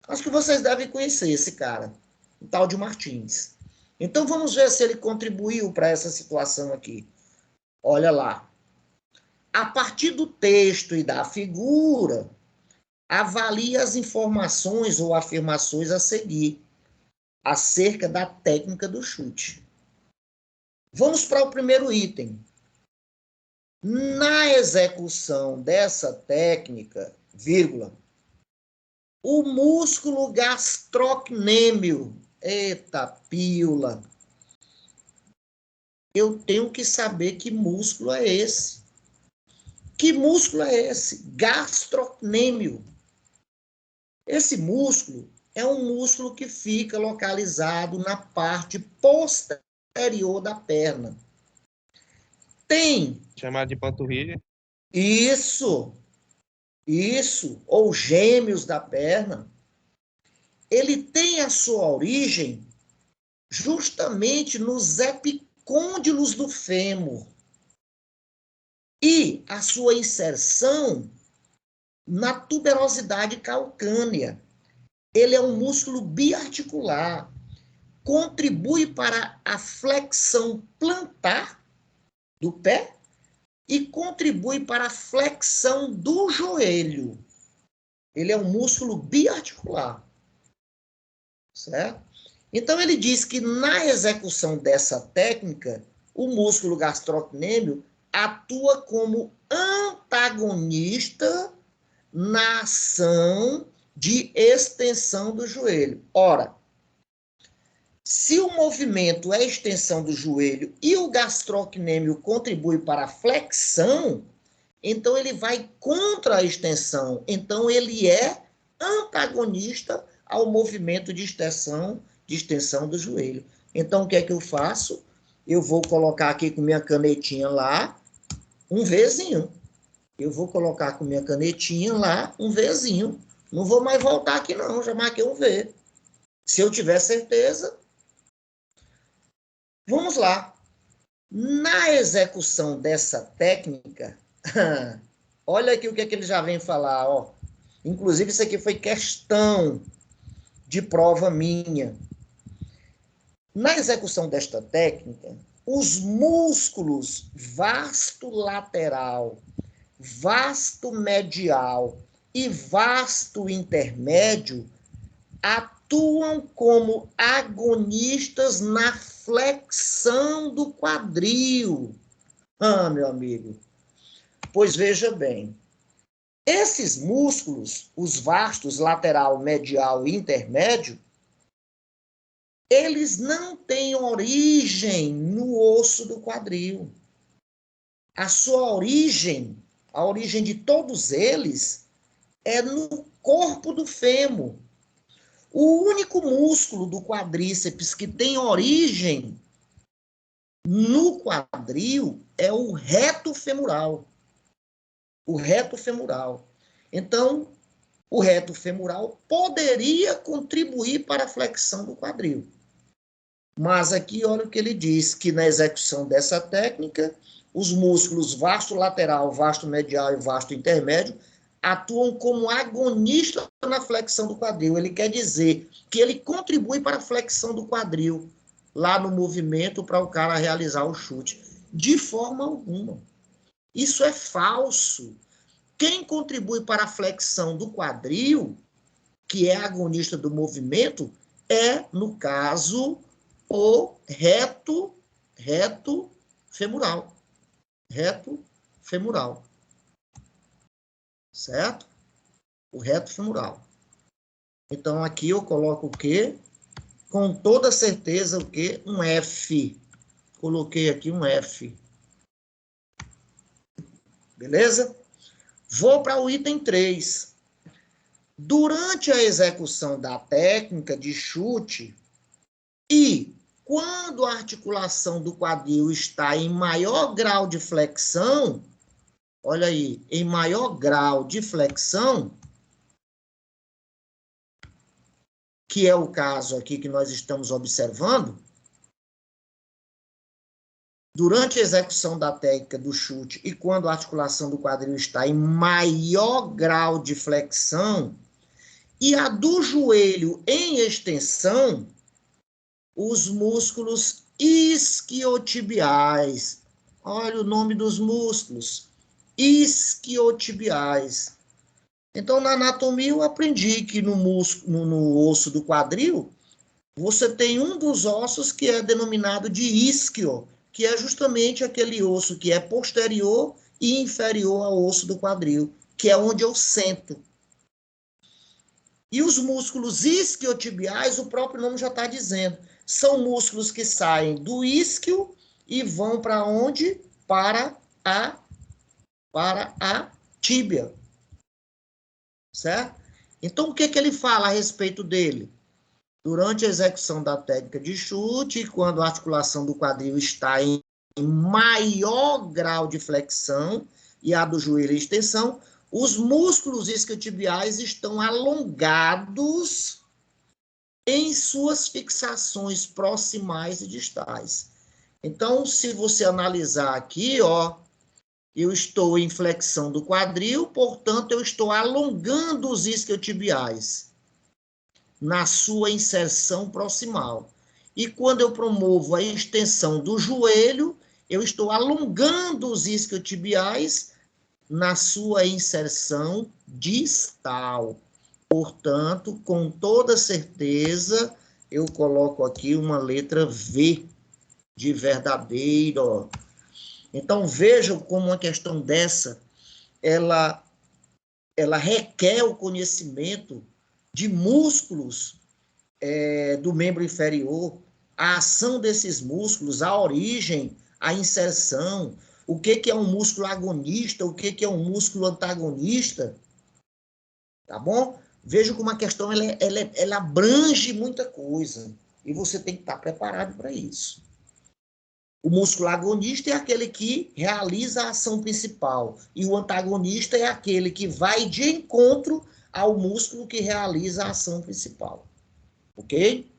Acho que vocês devem conhecer esse cara, o tal de Martins. Então vamos ver se ele contribuiu para essa situação aqui. Olha lá. A partir do texto e da figura, avalie as informações ou afirmações a seguir acerca da técnica do chute. Vamos para o primeiro item. Na execução dessa técnica, vírgula, o músculo gastrocnêmio, eita pílula, eu tenho que saber que músculo é esse. Que músculo é esse? Gastrocnêmio. Esse músculo é um músculo que fica localizado na parte posterior da perna. Tem. Chamado de panturrilha. Isso, ou gêmeos da perna. Ele tem a sua origem justamente nos epicôndilos do fêmur e a sua inserção na tuberosidade calcânea. Ele é um músculo biarticular, contribui para a flexão plantar do pé e contribui para a flexão do joelho. Ele é um músculo biarticular, certo? Então, ele diz que na execução dessa técnica, o músculo gastrocnêmio atua como antagonista na ação de extensão do joelho. Ora, se o movimento é extensão do joelho e o gastrocnêmio contribui para a flexão, então ele vai contra a extensão. Então ele é antagonista ao movimento de extensão do joelho. Então o que é que eu faço? Eu vou colocar aqui com minha canetinha lá um Vzinho. Eu vou colocar com minha canetinha lá um Vzinho. Não vou mais voltar aqui não, já marquei um V. Se eu tiver certeza. Vamos lá. Na execução dessa técnica, olha aqui o que é que ele já vem falar, ó. Inclusive, isso aqui foi questão de prova minha. Na execução desta técnica, os músculos vasto lateral, vasto medial e vasto intermédio atuam como agonistas na flexão do quadril. Ah, meu amigo. Pois veja bem, esses músculos, os vastos lateral, medial e intermédio, eles não têm origem no osso do quadril. A sua origem, a origem de todos eles, é no corpo do fêmur. O único músculo do quadríceps que tem origem no quadril é o reto femoral. O reto femoral. Então, o reto femoral poderia contribuir para a flexão do quadril. Mas aqui, olha o que ele diz, que na execução dessa técnica, os músculos vasto lateral, vasto medial e vasto intermédio atuam como agonistas na flexão do quadril. Ele quer dizer que ele contribui para a flexão do quadril, lá no movimento para o cara realizar o chute. De forma alguma. Isso é falso. Quem contribui para a flexão do quadril, que é agonista do movimento, é, no caso, o reto femoral. Reto femoral. Certo? O reto femoral. Então, aqui eu coloco o quê? Com toda certeza, o quê? Um F. Coloquei aqui um F. Beleza? Vou para o item 3. Durante a execução da técnica de chute e quando a articulação do quadril está em maior grau de flexão, olha aí, em maior grau de flexão, que é o caso aqui que nós estamos observando, durante a execução da técnica do chute e quando a articulação do quadril está em maior grau de flexão, e a do joelho em extensão, os músculos isquiotibiais. Olha o nome dos músculos, isquiotibiais. Então, na anatomia, eu aprendi que no osso do quadril, você tem um dos ossos que é denominado de isquio, que é justamente aquele osso que é posterior e inferior ao osso do quadril, que é onde eu sento. E os músculos isquiotibiais, o próprio nome já está dizendo, são músculos que saem do isquio e vão para onde? Para a tíbia. Certo? Então, o que ele fala a respeito dele? Durante a execução da técnica de chute, quando a articulação do quadril está em maior grau de flexão e a do joelho em extensão, os músculos isquiotibiais estão alongados em suas fixações proximais e distais. Então, se você analisar aqui, ó, eu estou em flexão do quadril, portanto, eu estou alongando os isquiotibiais na sua inserção proximal. E quando eu promovo a extensão do joelho, eu estou alongando os isquiotibiais na sua inserção distal. Portanto, com toda certeza, eu coloco aqui uma letra V de verdadeiro. Então, vejam como uma questão dessa, ela requer o conhecimento de músculos do membro inferior, a ação desses músculos, a origem, a inserção, o que é um músculo agonista, o que é um músculo antagonista, tá bom? Veja como a questão ela abrange muita coisa e você tem que estar preparado para isso. O músculo agonista é aquele que realiza a ação principal e o antagonista é aquele que vai de encontro ao músculo que realiza a ação principal. Ok?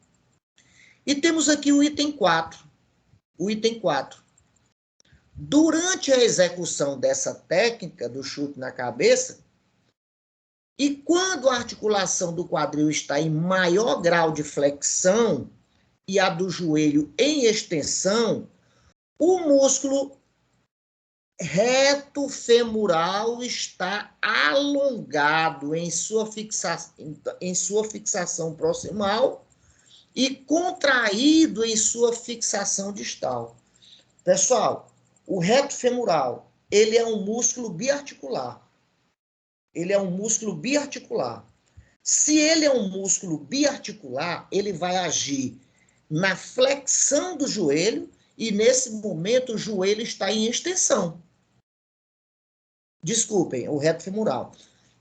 E temos aqui o item 4. O item 4. Durante a execução dessa técnica do chute na cabeça, e quando a articulação do quadril está em maior grau de flexão e a do joelho em extensão, o músculo reto femoral está alongado em sua fixação proximal e contraído em sua fixação distal. Pessoal, o reto femoral, ele é um músculo biarticular. Ele é um músculo biarticular. Se ele é um músculo biarticular, ele vai agir na flexão do joelho e, nesse momento, o joelho está em extensão. Desculpem, o reto femoral.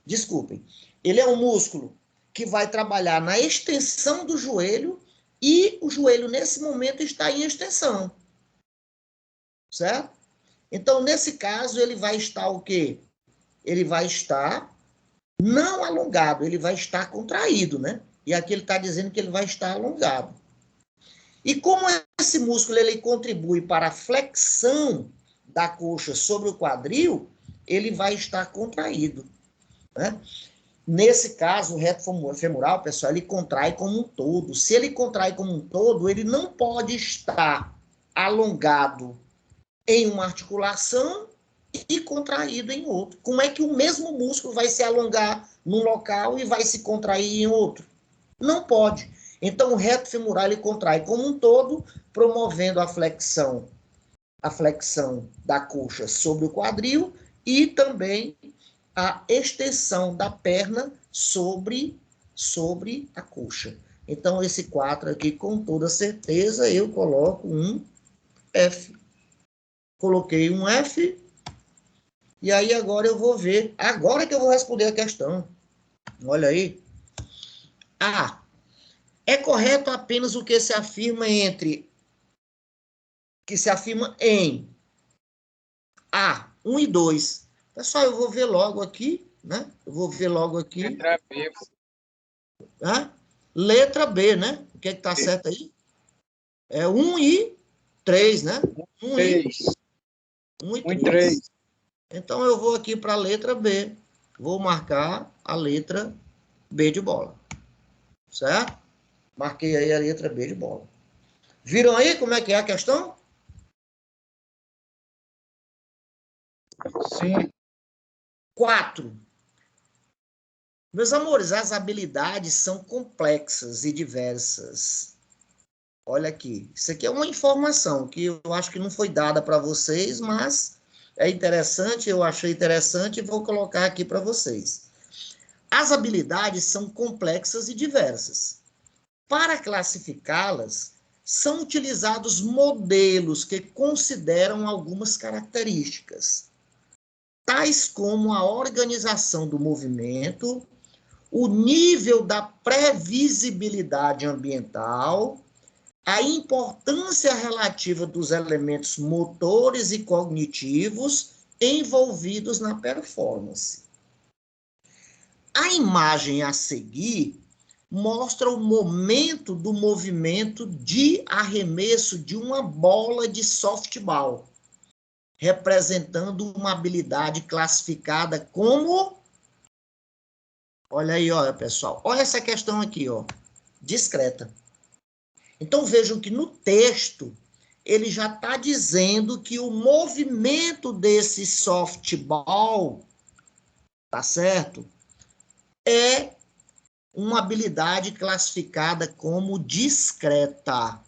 Desculpem. Ele é um músculo que vai trabalhar na extensão do joelho e o joelho, nesse momento, está em extensão. Certo? Então, nesse caso, ele vai estar o quê? Ele vai estar não alongado, ele vai estar contraído, né? E aqui ele está dizendo que ele vai estar alongado. E como esse músculo ele contribui para a flexão da coxa sobre o quadril, ele vai estar contraído, né? Nesse caso, o reto femoral, pessoal, ele contrai como um todo. Se ele contrai como um todo, ele não pode estar alongado em uma articulação e contraído em outro. Como é que o mesmo músculo vai se alongar num local e vai se contrair em outro? Não pode. Então, o reto femoral ele contrai como um todo, promovendo a flexão da coxa sobre o quadril e também a extensão da perna sobre a coxa. Então, esse 4 aqui, com toda certeza, eu coloco um F. Coloquei um F. E aí agora eu vou ver, agora que eu vou responder a questão. Olha aí. A. É correto apenas o que se afirma em A, 1 e 2. Pessoal, eu vou ver logo aqui, né? Eu vou ver logo aqui. Letra B. Tá? Letra B, né? O que é que tá certo aí? É 1 e 3, né? 1 e 1 e 3. 3. Então, eu vou aqui para a letra B. Vou marcar a letra B de bola. Certo? Marquei aí a letra B de bola. Viram aí como é que é a questão? Sim. 4. Meus amores, as habilidades são complexas e diversas. Olha aqui. Isso aqui é uma informação que eu acho que não foi dada para vocês, mas é interessante, eu achei interessante e vou colocar aqui para vocês. As habilidades são complexas e diversas. Para classificá-las, são utilizados modelos que consideram algumas características, tais como a organização do movimento, o nível da previsibilidade ambiental, a importância relativa dos elementos motores e cognitivos envolvidos na performance. A imagem a seguir mostra o momento do movimento de arremesso de uma bola de softball, representando uma habilidade classificada como... Olha aí, olha, pessoal. Olha essa questão aqui, ó. Discreta. Então, vejam que no texto, ele já está dizendo que o movimento desse softball, tá certo? É uma habilidade classificada como discreta.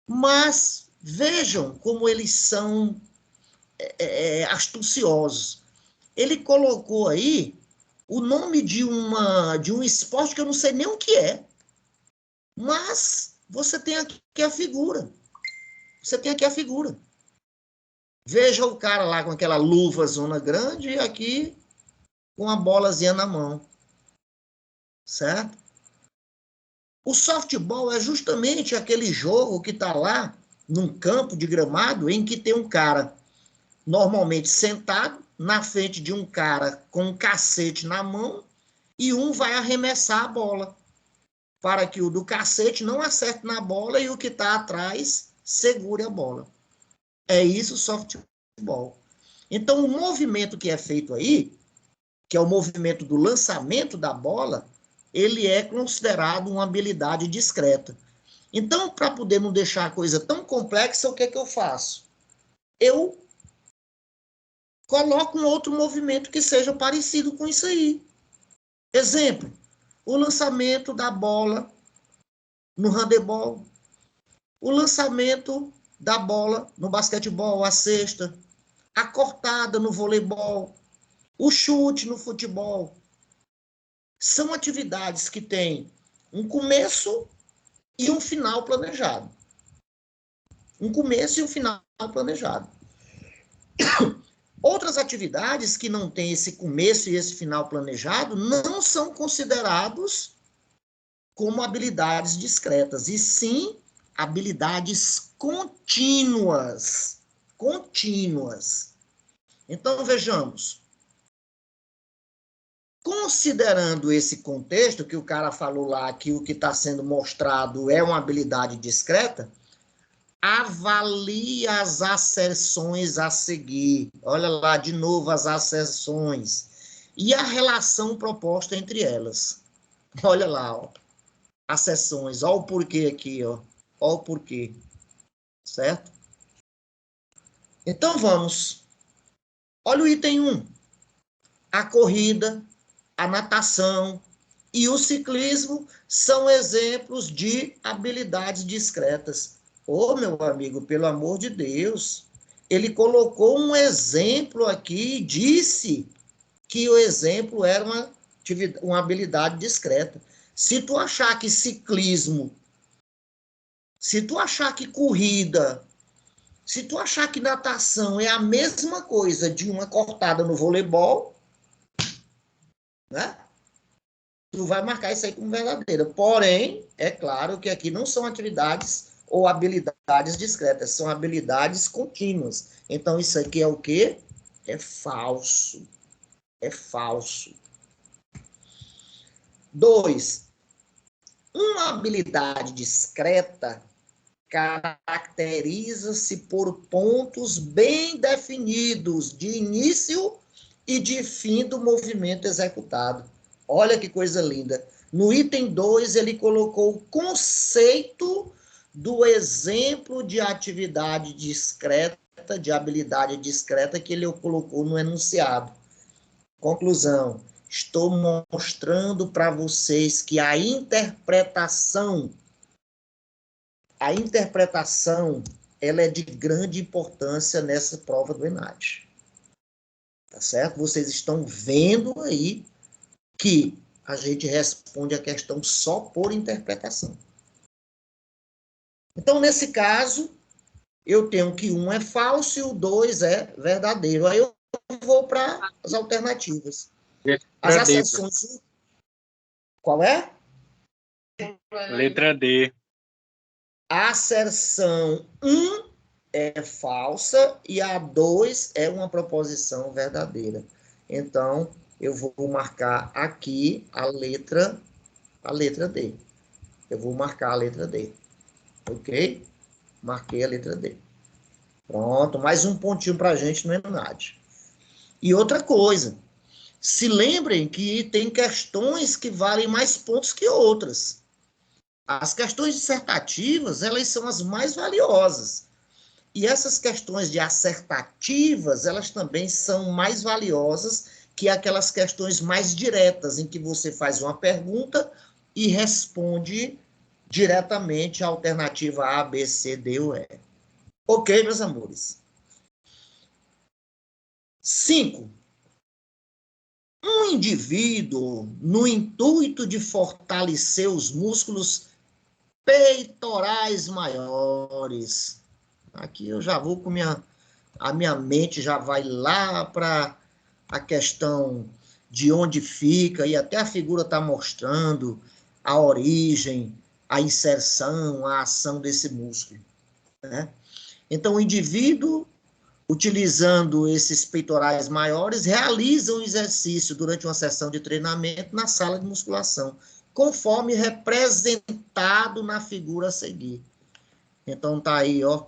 Mas vejam como eles são astuciosos. Ele colocou aí o nome de um esporte que eu não sei nem o que é. Mas você tem aqui a figura. Você tem aqui a figura. Veja o cara lá com aquela luva zona grande e aqui com a bolazinha na mão. Certo? O softball é justamente aquele jogo que está lá num campo de gramado em que tem um cara normalmente sentado na frente de um cara com um cacete na mão e um vai arremessar a bola para que o do cacete não acerte na bola e o que está atrás segure a bola. É isso o softball. Então, o movimento que é feito aí, que é o movimento do lançamento da bola, ele é considerado uma habilidade discreta. Então, para poder não deixar a coisa tão complexa, o que é que eu faço? Eu coloco um outro movimento que seja parecido com isso aí. Exemplo, o lançamento da bola no handebol, o lançamento da bola no basquetebol, a cesta, a cortada no voleibol, o chute no futebol. São atividades que têm um começo e um final planejado. Um começo e um final planejado. Outras atividades que não têm esse começo e esse final planejado não são considerados como habilidades discretas, e sim habilidades contínuas. Contínuas. Então, vejamos. Considerando esse contexto, que o cara falou lá que o que está sendo mostrado é uma habilidade discreta, avalie as asserções a seguir. Olha lá, de novo, as asserções. E a relação proposta entre elas. Olha lá, ó. Asserções. Olha o porquê aqui, ó. Olha o porquê. Certo? Então, vamos. Olha o item 1. A corrida, a natação e o ciclismo são exemplos de habilidades discretas. Ô, meu amigo, pelo amor de Deus, ele colocou um exemplo aqui e disse que o exemplo era uma habilidade discreta. Se tu achar que ciclismo, se tu achar que corrida, se tu achar que natação é a mesma coisa de uma cortada no voleibol, né? tu vai marcar isso aí como verdadeira. Porém, é claro que aqui não são atividades ou habilidades discretas, são habilidades contínuas. Então, isso aqui é o quê? É falso. É falso. 2. Uma habilidade discreta caracteriza-se por pontos bem definidos de início e de fim do movimento executado. Olha que coisa linda. No item 2, ele colocou o conceito do exemplo de atividade discreta, de habilidade discreta, que ele colocou no enunciado. Conclusão. Estou mostrando para vocês que a interpretação, ela é de grande importância nessa prova do ENAD. Tá certo? Vocês estão vendo aí que a gente responde a questão só por interpretação. Então, nesse caso, eu tenho que 1 é falso e o 2 é verdadeiro. Aí eu vou para as alternativas. As asserções... Qual é? Letra D. A asserção 1 é falsa e a 2 é uma proposição verdadeira. Então, eu vou marcar aqui a letra D. Eu vou marcar a letra D. Ok? Marquei a letra D. Pronto, mais um pontinho para a gente no ENAD. E outra coisa, se lembrem que tem questões que valem mais pontos que outras. As questões dissertativas, elas são as mais valiosas. E essas questões de assertativas, elas também são mais valiosas que aquelas questões mais diretas, em que você faz uma pergunta e responde diretamente a alternativa A, B, C, D ou E. Ok, meus amores? 5. Um indivíduo, no intuito de fortalecer os músculos peitorais maiores. Aqui eu já vou com a minha mente já vai lá para a questão de onde fica, e até a figura está mostrando a origem, a inserção, a ação desse músculo, né? Então, o indivíduo, utilizando esses peitorais maiores, realiza um exercício durante uma sessão de treinamento na sala de musculação, conforme representado na figura a seguir. Então, tá aí, ó,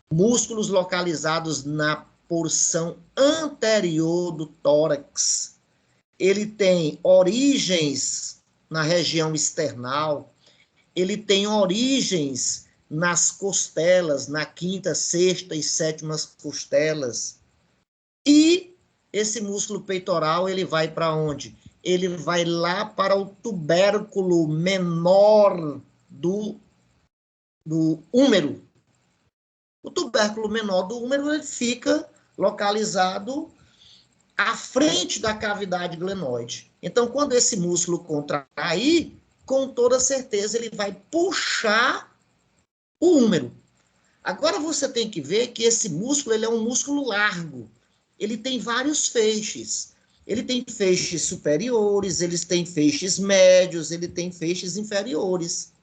músculos localizados na porção anterior do tórax. Ele tem origens na região external, ele tem origens nas costelas, na quinta, sexta e sétima costelas. E esse músculo peitoral, ele vai para onde? Ele vai lá para o tubérculo menor do úmero. O tubérculo menor do úmero, ele fica localizado à frente da cavidade glenoide. Então, quando esse músculo contrair, com toda certeza ele vai puxar o úmero. Agora você tem que ver que esse músculo, ele é um músculo largo. Ele tem vários feixes. Ele tem feixes superiores, ele tem feixes médios, ele tem feixes inferiores.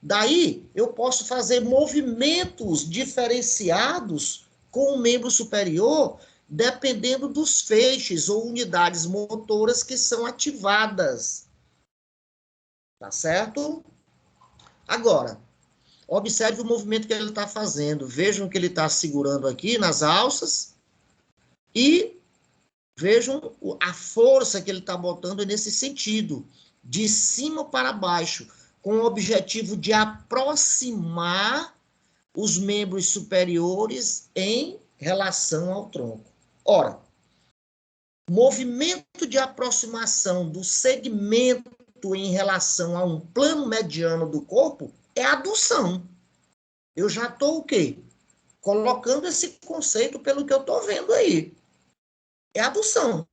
Daí, eu posso fazer movimentos diferenciados com o membro superior, dependendo dos feixes ou unidades motoras que são ativadas. Tá certo? Agora, observe o movimento que ele está fazendo. Vejam que ele está segurando aqui nas alças e vejam a força que ele está botando nesse sentido, de cima para baixo, com o objetivo de aproximar os membros superiores em relação ao tronco. Ora, movimento de aproximação do segmento em relação a um plano mediano do corpo é adução. Eu já estou o quê? Colocando esse conceito pelo que eu estou vendo aí. É adução.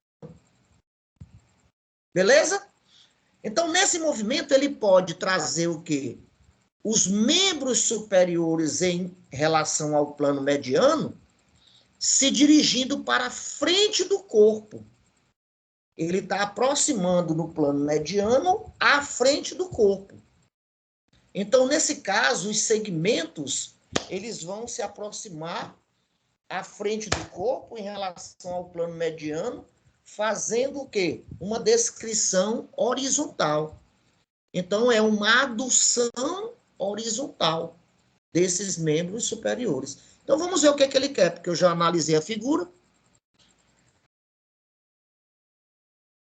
Beleza? Então, nesse movimento, ele pode trazer o quê? Os membros superiores em relação ao plano mediano se dirigindo para a frente do corpo. ele está aproximando no plano mediano à frente do corpo. Então, nesse caso, os segmentos, eles vão se aproximar à frente do corpo em relação ao plano mediano, fazendo o quê? Uma descrição horizontal. Então, é uma adução horizontal desses membros superiores. Então, vamos ver o que ele quer, porque eu já analisei a figura.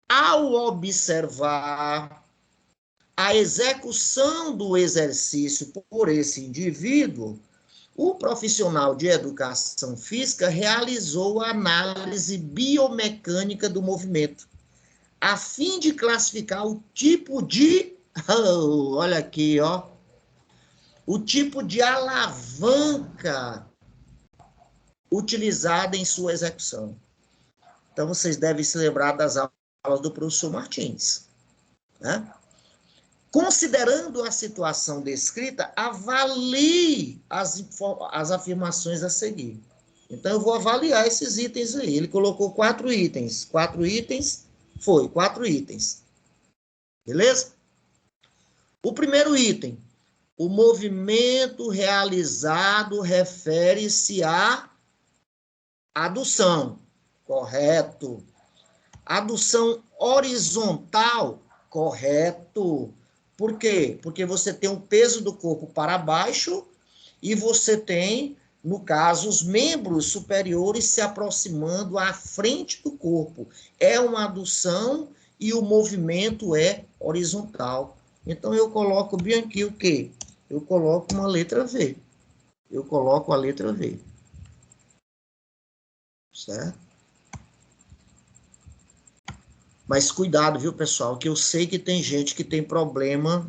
Ao observar a execução do exercício por esse indivíduo, o profissional de educação física realizou a análise biomecânica do movimento, a fim de classificar o tipo de... olha aqui, ó. O tipo de alavanca utilizada em sua execução. Então, vocês devem se lembrar das aulas do professor Martins, né? Considerando a situação descrita, avalie as afirmações a seguir. Então, eu vou avaliar esses itens aí. Ele colocou 4 itens. 4 itens, 4 itens. Beleza? O primeiro item, o movimento realizado refere-se à adução. Correto. Adução horizontal. Correto. Por quê? Porque você tem o peso do corpo para baixo e você tem, no caso, os membros superiores se aproximando à frente do corpo. É uma adução e o movimento é horizontal. Então, eu coloco bem aqui o quê? Eu coloco uma letra V. Eu coloco a letra V. Certo? Mas cuidado, viu, pessoal, que eu sei que tem gente que tem problema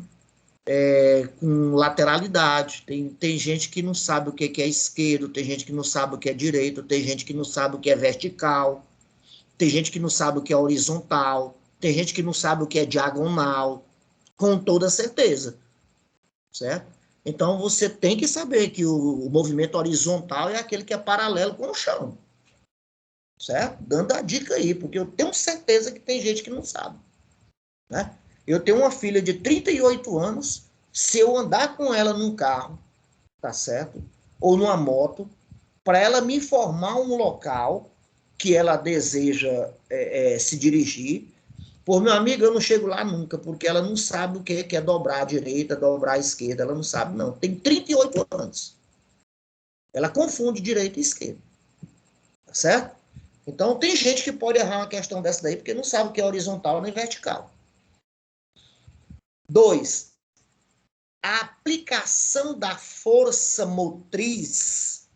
com lateralidade. Tem gente que não sabe o que é esquerdo, tem gente que não sabe o que é direito, tem gente que não sabe o que é vertical, tem gente que não sabe o que é horizontal, tem gente que não sabe o que é diagonal, com toda certeza, certo? Então, você tem que saber que o movimento horizontal é aquele que é paralelo com o chão. Certo? Dando a dica aí, porque eu tenho certeza que tem gente que não sabe. Né? Eu tenho uma filha de 38 anos, se eu andar com ela num carro, tá certo? Ou numa moto, para ela me informar um local que ela deseja se dirigir, por meu amigo, eu não chego lá nunca, porque ela não sabe o que é dobrar à direita, dobrar à esquerda, ela não sabe não. Tem 38 anos. Ela confunde direita e esquerda. Tá certo? Então, tem gente que pode errar uma questão dessa daí, porque não sabe o que é horizontal nem vertical. 2. A aplicação da força motriz,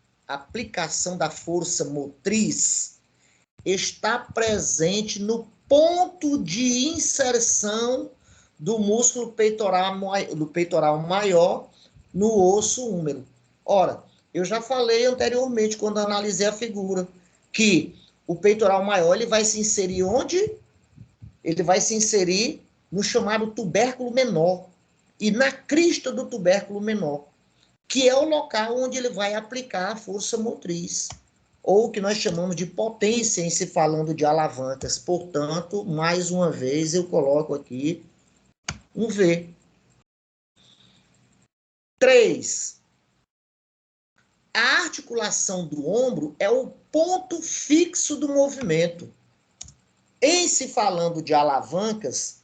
está presente no ponto de inserção do músculo peitoral maior no osso húmero. Ora, eu já falei anteriormente, quando analisei a figura, que o peitoral maior ele vai se inserir onde? Ele vai se inserir no chamado tubérculo menor e na crista do tubérculo menor, que é o local onde ele vai aplicar a força motriz, ou o que nós chamamos de potência em se falando de alavancas. Portanto, mais uma vez, eu coloco aqui um V. 3. A articulação do ombro é o ponto fixo do movimento. Em se falando de alavancas,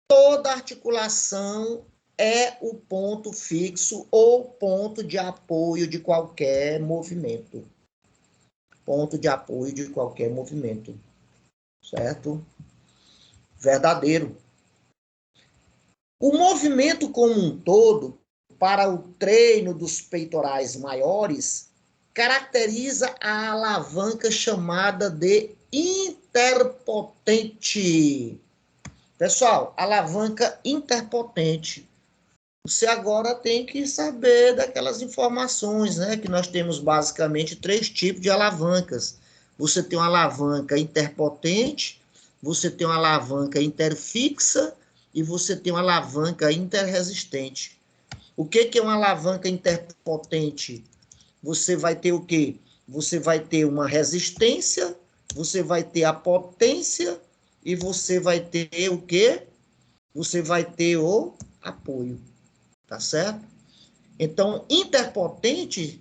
toda articulação é o ponto fixo ou ponto de apoio de qualquer movimento. Ponto de apoio de qualquer movimento. Certo? Verdadeiro. O movimento como um todo, para o treino dos peitorais maiores, caracteriza a alavanca chamada de interpotente. Pessoal, alavanca interpotente. Você agora tem que saber daquelas informações, né? Que nós temos basicamente 3 tipos de alavancas. Você tem uma alavanca interpotente, você tem uma alavanca interfixa e você tem uma alavanca interresistente. O que é uma alavanca interpotente? Você vai ter o quê? Você vai ter uma resistência, você vai ter a potência e você vai ter o quê? Você vai ter o apoio, tá certo? Então, interpotente,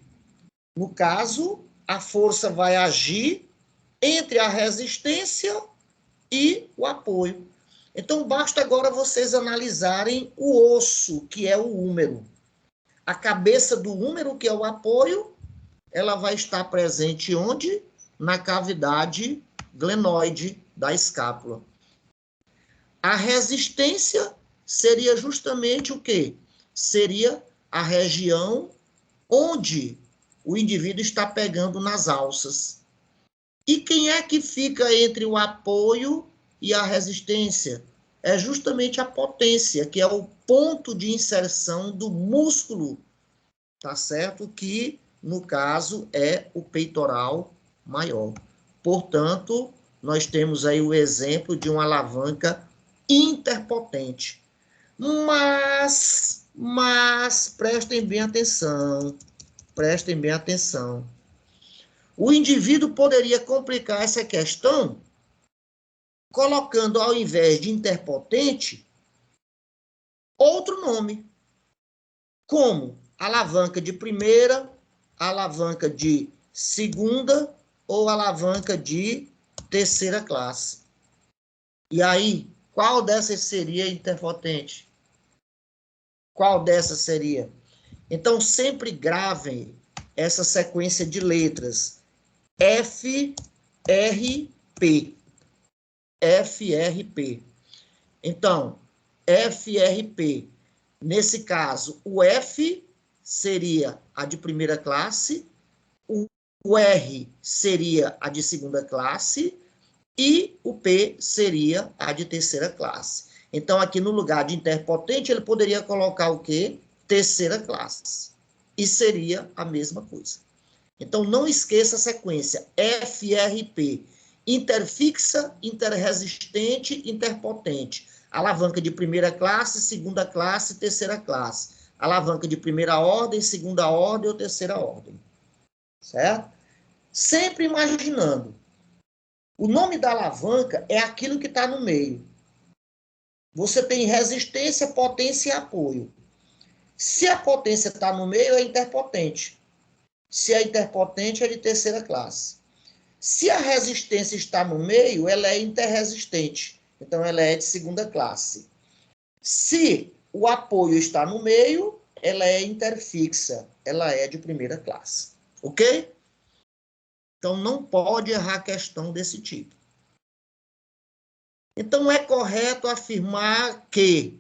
no caso, a força vai agir entre a resistência e o apoio. Então, basta agora vocês analisarem o osso, que é o húmero. A cabeça do húmero, que é o apoio, ela vai estar presente onde? Na cavidade glenoide da escápula. A resistência seria justamente o quê? Seria a região onde o indivíduo está pegando nas alças. E quem é que fica entre o apoio e a resistência? É justamente a potência, que é o ponto de inserção do músculo, tá certo? Que, no caso, é o peitoral maior. Portanto, nós temos aí o exemplo de uma alavanca interpotente. Mas prestem bem atenção, prestem bem atenção. O indivíduo poderia complicar essa questão colocando, ao invés de interpotente, outro nome, como alavanca de primeira, alavanca de segunda ou alavanca de terceira classe. E aí, qual dessas seria interpotente? Qual dessas seria? Então, sempre gravem essa sequência de letras. FRP. FRP. Então, FRP. Nesse caso, o F seria a de primeira classe, o R seria a de segunda classe e o P seria a de terceira classe. Então, aqui no lugar de interpotente, ele poderia colocar o quê? Terceira classe. E seria a mesma coisa. Então, não esqueça a sequência. FRP. Interfixa, interresistente, interpotente. Alavanca de primeira classe, segunda classe, terceira classe. Alavanca de primeira ordem, segunda ordem ou terceira ordem. Certo? Sempre imaginando. O nome da alavanca é aquilo que está no meio. Você tem resistência, potência e apoio. Se a potência está no meio, é interpotente. Se é interpotente, é de terceira classe. Se a resistência está no meio, ela é interresistente. Então, ela é de segunda classe. Se o apoio está no meio, ela é interfixa. Ela é de primeira classe. Ok? Então, não pode errar questão desse tipo. Então, é correto afirmar que...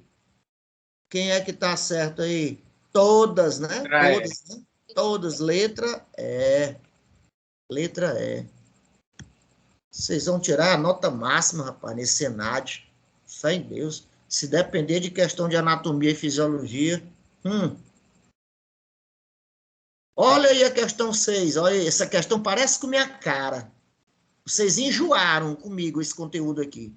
Quem é que está certo aí? Todas, né? Todas, né? Todas. Letra E. Letra E. Vocês vão tirar a nota máxima, rapaz, nesse Senad. Fé em Deus. Se depender de questão de anatomia e fisiologia. Olha aí a questão 6. Olha aí, essa questão parece com minha cara. Vocês enjoaram comigo esse conteúdo aqui.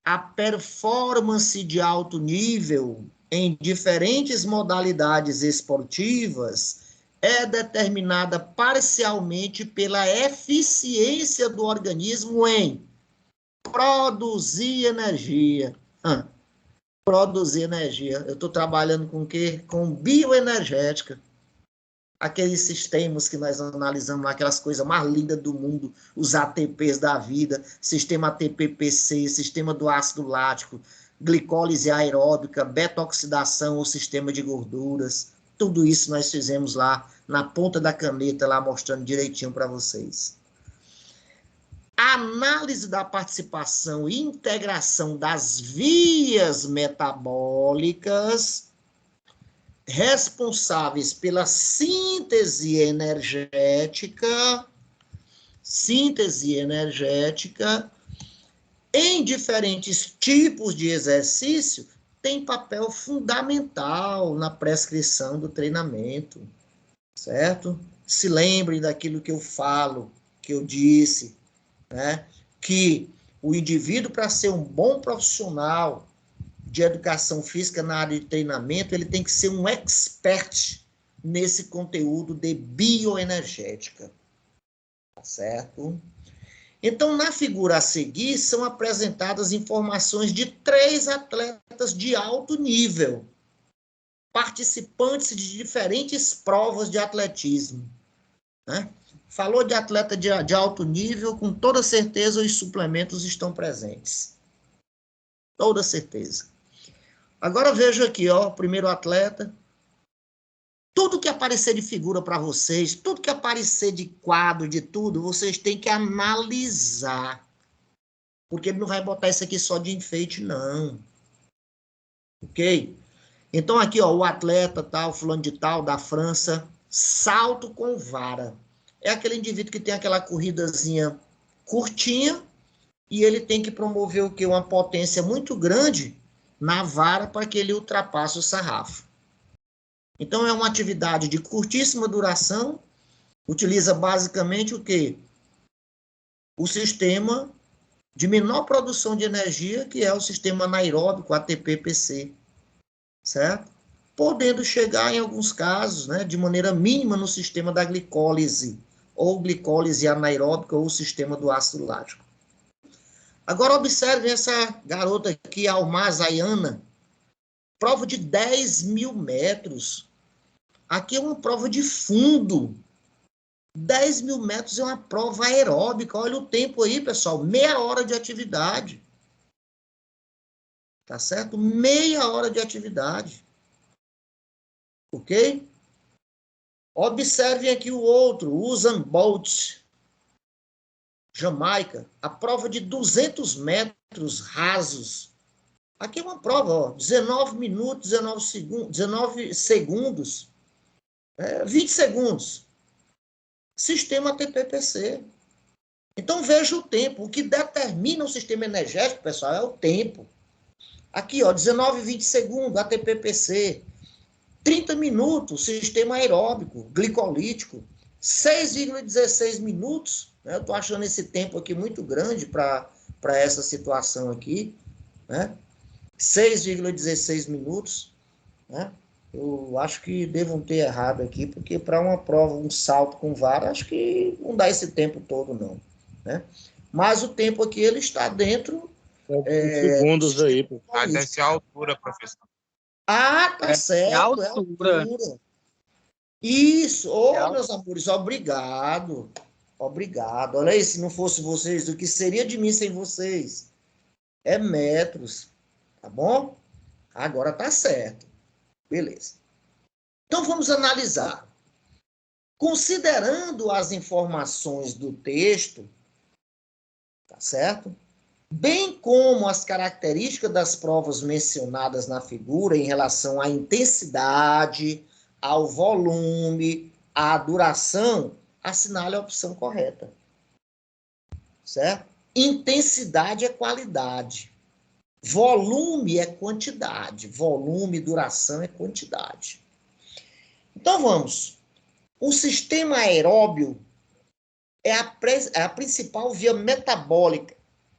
A performance de alto nível em diferentes modalidades esportivas é determinada parcialmente pela eficiência do organismo em produzir energia. Produzir energia. Eu estou trabalhando com o quê? Com bioenergética. Aqueles sistemas que nós analisamos, aquelas coisas mais lindas do mundo, os ATPs da vida, sistema ATP-PC, sistema do ácido lático, glicólise aeróbica, beta-oxidação ou sistema de gorduras. Tudo isso nós fizemos lá, na ponta da caneta, lá mostrando direitinho para vocês. A análise da participação e integração das vias metabólicas responsáveis pela síntese energética em diferentes tipos de exercício tem papel fundamental na prescrição do treinamento, certo? Se lembrem daquilo que eu falo, que eu disse, né? Que o indivíduo, para ser um bom profissional de educação física na área de treinamento, ele tem que ser um expert nesse conteúdo de bioenergética. Tá certo? Então, na figura a seguir, são apresentadas informações de 3 atletas de alto nível, participantes de diferentes provas de atletismo, né? Falou de atleta de alto nível, com toda certeza os suplementos estão presentes. Toda certeza. Agora veja aqui, ó, o primeiro atleta. Tudo que aparecer de figura para vocês, tudo que aparecer de quadro, de tudo, vocês têm que analisar. Porque ele não vai botar isso aqui só de enfeite, não. Ok? Então aqui, ó, o atleta tal, fulano de tal, da França, salto com vara. É aquele indivíduo que tem aquela corridazinha curtinha e ele tem que promover o quê? Uma potência muito grande na vara para que ele ultrapasse o sarrafo. Então, é uma atividade de curtíssima duração, utiliza basicamente o quê? O sistema de menor produção de energia, que é o sistema anaeróbico ATP-PC, certo? Podendo chegar, em alguns casos, né, de maneira mínima no sistema da glicólise, ou glicólise anaeróbica, ou o sistema do ácido lático. Agora, observe essa garota aqui, Almaz Ayana, prova de 10.000 metros. Aqui é uma prova de fundo. 10.000 metros é uma prova aeróbica. Olha o tempo aí, pessoal. Meia hora de atividade. Tá certo? Meia hora de atividade. Ok? Observem aqui o outro, Usain Bolt, Jamaica. A prova de 200 metros rasos. Aqui é uma prova, ó, 19 minutos, 19 segundos, 20 segundos. Sistema ATP-PC. Então, veja o tempo. O que determina o sistema energético, pessoal, é o tempo. Aqui, ó, 19 e 20 segundos, ATP-PC. 30 minutos, sistema aeróbico, glicolítico. 6,16 minutos. Né? Eu estou achando esse tempo aqui muito grande para essa situação aqui. Né? 6,16 minutos. Né? Eu acho que devam ter errado aqui, porque para uma prova, um salto com vara, acho que não dá esse tempo todo, não. Né? Mas o tempo aqui, ele está dentro... segundos aí, pô. Deve ser a altura, professor. Ah, tá certo. É altura. Isso. Ô, meus amores, obrigado. Obrigado. Olha aí, se não fosse vocês, o que seria de mim sem vocês? É metros. Tá bom? Agora tá certo. Beleza. Então, vamos analisar. Considerando as informações do texto, tá certo? Bem como as características das provas mencionadas na figura em relação à intensidade, ao volume, à duração, assinale a opção correta. Certo? Intensidade é qualidade. Volume é quantidade. Volume, duração é quantidade. Então, vamos. O sistema aeróbio é a principal via metabólica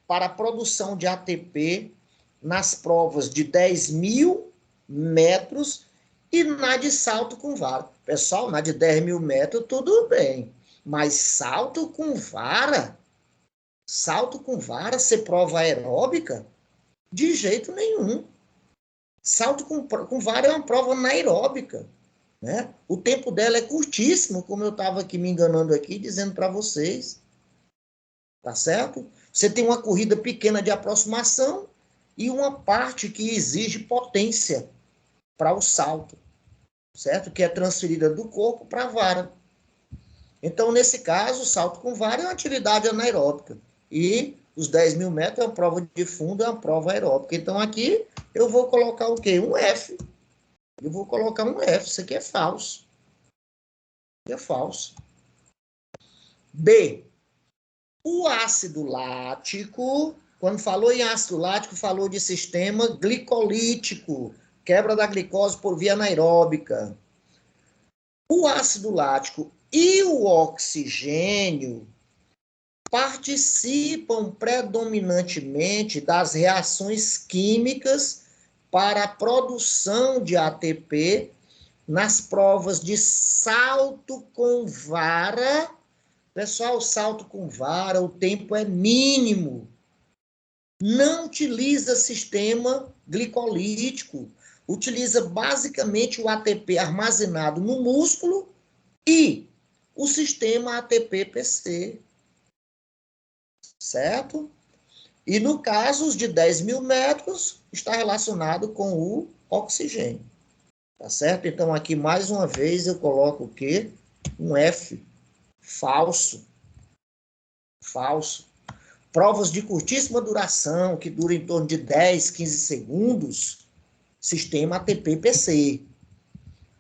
para a produção de ATP nas provas de 10.000 metros e na de salto com vara. Pessoal, na de 10.000 metros, tudo bem. Mas salto com vara ser prova aeróbica? De jeito nenhum. Salto com vara é uma prova anaeróbica. Né? O tempo dela é curtíssimo, como eu estava aqui me enganando aqui, dizendo para vocês. Tá certo? Você tem uma corrida pequena de aproximação e uma parte que exige potência para o salto, certo? Que é transferida do corpo para a vara. Então, nesse caso, o salto com vara é uma atividade anaeróbica. E os 10.000 metros é uma prova de fundo, é uma prova aeróbica. Então, aqui eu vou colocar o quê? Um F. Eu vou colocar um F. Isso aqui é falso. Isso aqui é falso. B. O ácido lático, quando falou em ácido lático, falou de sistema glicolítico, quebra da glicose por via anaeróbica. O ácido lático e o oxigênio participam predominantemente das reações químicas para a produção de ATP nas provas de salto com vara Pessoal, salto com vara, o tempo é mínimo. Não utiliza sistema glicolítico. Utiliza basicamente o ATP armazenado no músculo e o sistema ATP-PC. Certo? E no caso, os de 10 mil metros, está relacionado com o oxigênio. Tá certo? Então, aqui, mais uma vez, eu coloco o quê? Um F. Falso. Falso. Provas de curtíssima duração, que duram em torno de 10, 15 segundos, sistema ATP-PC.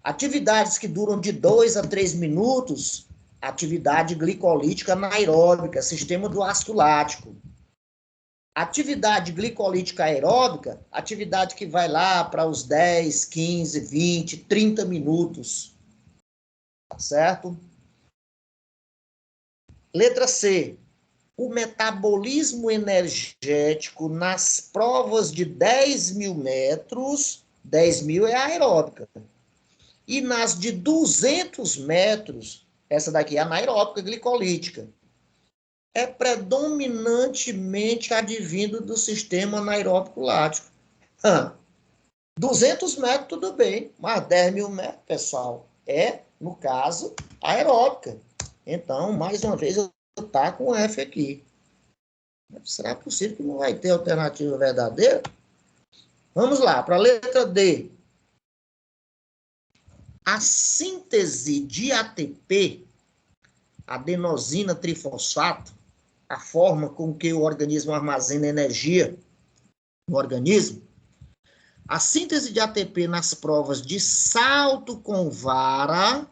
Atividades que duram de 2 a 3 minutos, atividade glicolítica anaeróbica, sistema do ácido lático. Atividade glicolítica aeróbica, atividade que vai lá para os 10, 15, 20, 30 minutos. Tá certo? Letra C. O metabolismo energético nas provas de 10 mil metros, 10 mil é aeróbica. E nas de 200 metros, essa daqui é anaeróbica glicolítica, é predominantemente advindo do sistema anaeróbico lático. 200 metros, tudo bem, mas 10 mil metros, pessoal, é, no caso, aeróbica. Então, mais uma vez, eu tá com F aqui. Será possível que não vai ter alternativa verdadeira? Vamos lá, para a letra D. A síntese de ATP, adenosina trifosfato, a forma com que o organismo armazena energia no organismo, a síntese de ATP nas provas de salto com vara,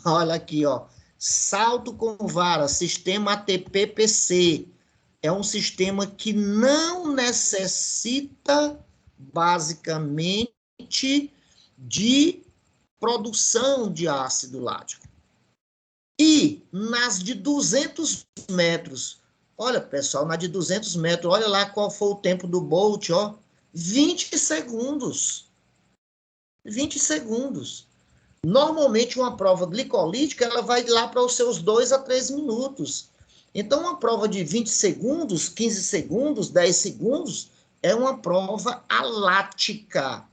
olha aqui, ó, salto com vara, sistema ATP-PC, é um sistema que não necessita, basicamente, de produção de ácido lático. E nas de 200 metros, olha, pessoal, na de 200 metros, olha lá qual foi o tempo do Bolt, ó, 20 segundos. 20 segundos. Normalmente, uma prova glicolítica, ela vai lá para os seus 2 a 3 minutos. Então, uma prova de 20 segundos, 15 segundos, 10 segundos, é uma prova alática.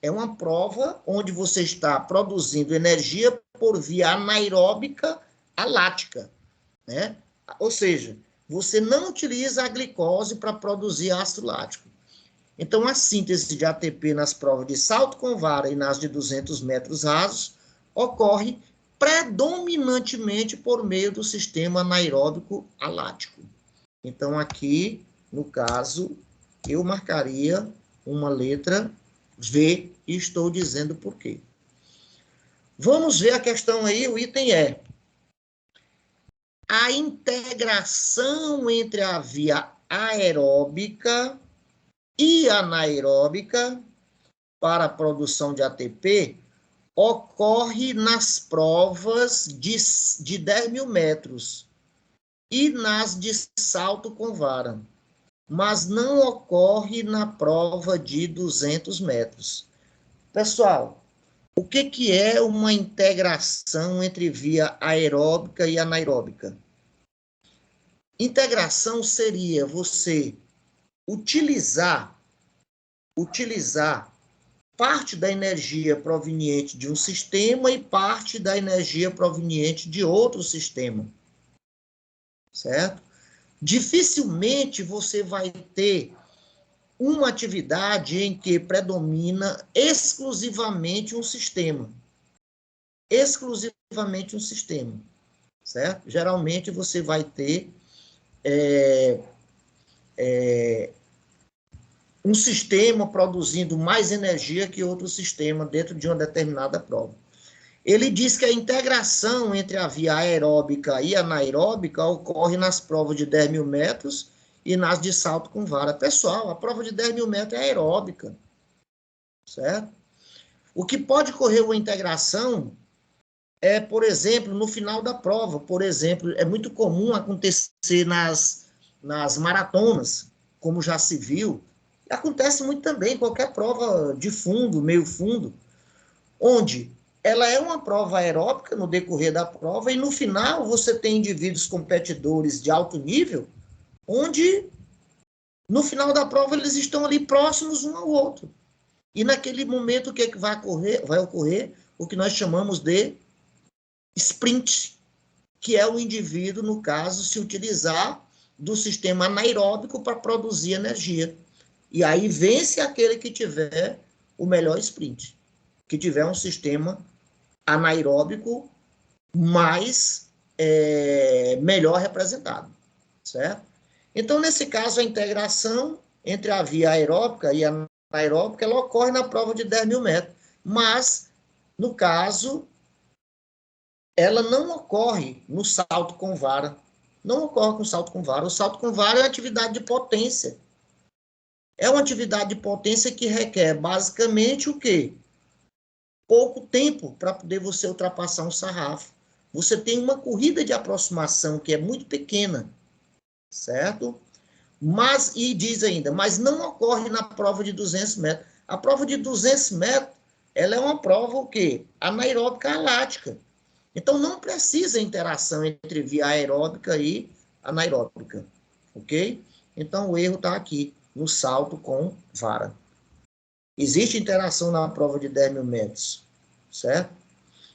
É uma prova onde você está produzindo energia por via anaeróbica alática, né? Ou seja, você não utiliza a glicose para produzir ácido lático. Então, a síntese de ATP nas provas de salto com vara e nas de 200 metros rasos ocorre predominantemente por meio do sistema anaeróbico alático. Então, aqui, no caso, eu marcaria uma letra V e estou dizendo por quê. Vamos ver a questão aí, o item é a integração entre a via aeróbica e anaeróbica para a produção de ATP ocorre nas provas de 10 mil metros e nas de salto com vara, mas não ocorre na prova de 200 metros. Pessoal, o que é uma integração entre via aeróbica e anaeróbica? Integração seria você utilizar parte da energia proveniente de um sistema e parte da energia proveniente de outro sistema. Certo? Dificilmente você vai ter uma atividade em que predomina exclusivamente um sistema. Exclusivamente um sistema. Certo? Geralmente você vai ter um sistema produzindo mais energia que outro sistema dentro de uma determinada prova. Ele diz que a integração entre a via aeróbica e anaeróbica ocorre nas provas de 10 mil metros e nas de salto com vara. Pessoal, a prova de 10 mil metros é aeróbica, certo? O que pode ocorrer uma integração é, por exemplo, no final da prova. Por exemplo, é muito comum acontecer nas maratonas, como já se viu. Acontece muito também em qualquer prova de fundo, meio fundo, onde ela é uma prova aeróbica no decorrer da prova, e no final você tem indivíduos competidores de alto nível, onde no final da prova eles estão ali próximos um ao outro. E naquele momento o que, é que vai ocorrer? Vai ocorrer o que nós chamamos de sprint, que é o indivíduo, no caso, se utilizar do sistema anaeróbico para produzir energia. E aí vence aquele que tiver o melhor sprint, que tiver um sistema anaeróbico mais melhor representado, certo? Então, nesse caso, a integração entre a via aeróbica e a anaeróbica, ela ocorre na prova de 10 mil metros, mas, no caso, ela não ocorre no salto com vara. Não ocorre com salto com vara. O salto com vara é uma atividade de potência. É uma atividade de potência que requer, basicamente, o quê? Pouco tempo para poder você ultrapassar um sarrafo. Você tem uma corrida de aproximação que é muito pequena, certo? Mas, e diz ainda, mas não ocorre na prova de 200 metros. A prova de 200 metros, ela é uma prova o quê? Anaeróbica alática. Então, não precisa interação entre via aeróbica e anaeróbica, ok? Então, o erro está aqui, no salto com vara. Existe interação na prova de 10 mil metros, certo?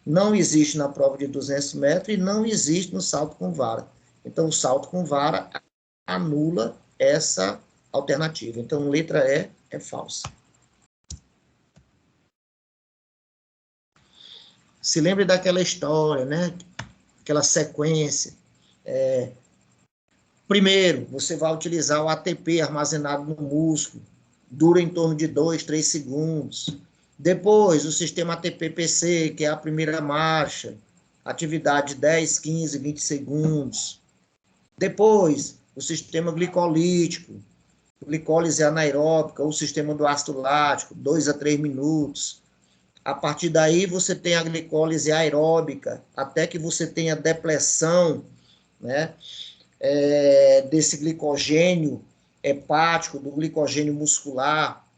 Não existe na prova de 200 metros e não existe no salto com vara. Então, o salto com vara anula essa alternativa. Então, letra E é falsa. Se lembre daquela história, né? Aquela sequência. Primeiro, você vai utilizar o ATP armazenado no músculo. Dura em torno de 2, 3 segundos. Depois, o sistema ATP-PC, que é a primeira marcha. Atividade 10, 15, 20 segundos. Depois, o sistema glicolítico. Glicólise anaeróbica, o sistema do ácido lático, 2 a 3 minutos. A partir daí, você tem a glicólise aeróbica, até que você tenha depressão, né, desse glicogênio hepático, do glicogênio muscular.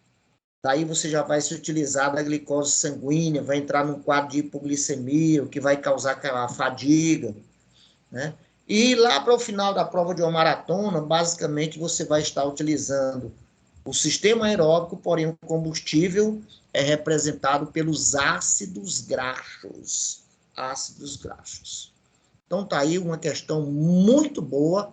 Daí você já vai se utilizar da glicose sanguínea, vai entrar num quadro de hipoglicemia, o que vai causar aquela fadiga, né? E lá para o final da prova de uma maratona, basicamente você vai estar utilizando o sistema aeróbico, porém o combustível é representado pelos ácidos graxos. Ácidos graxos. Então tá aí uma questão muito boa,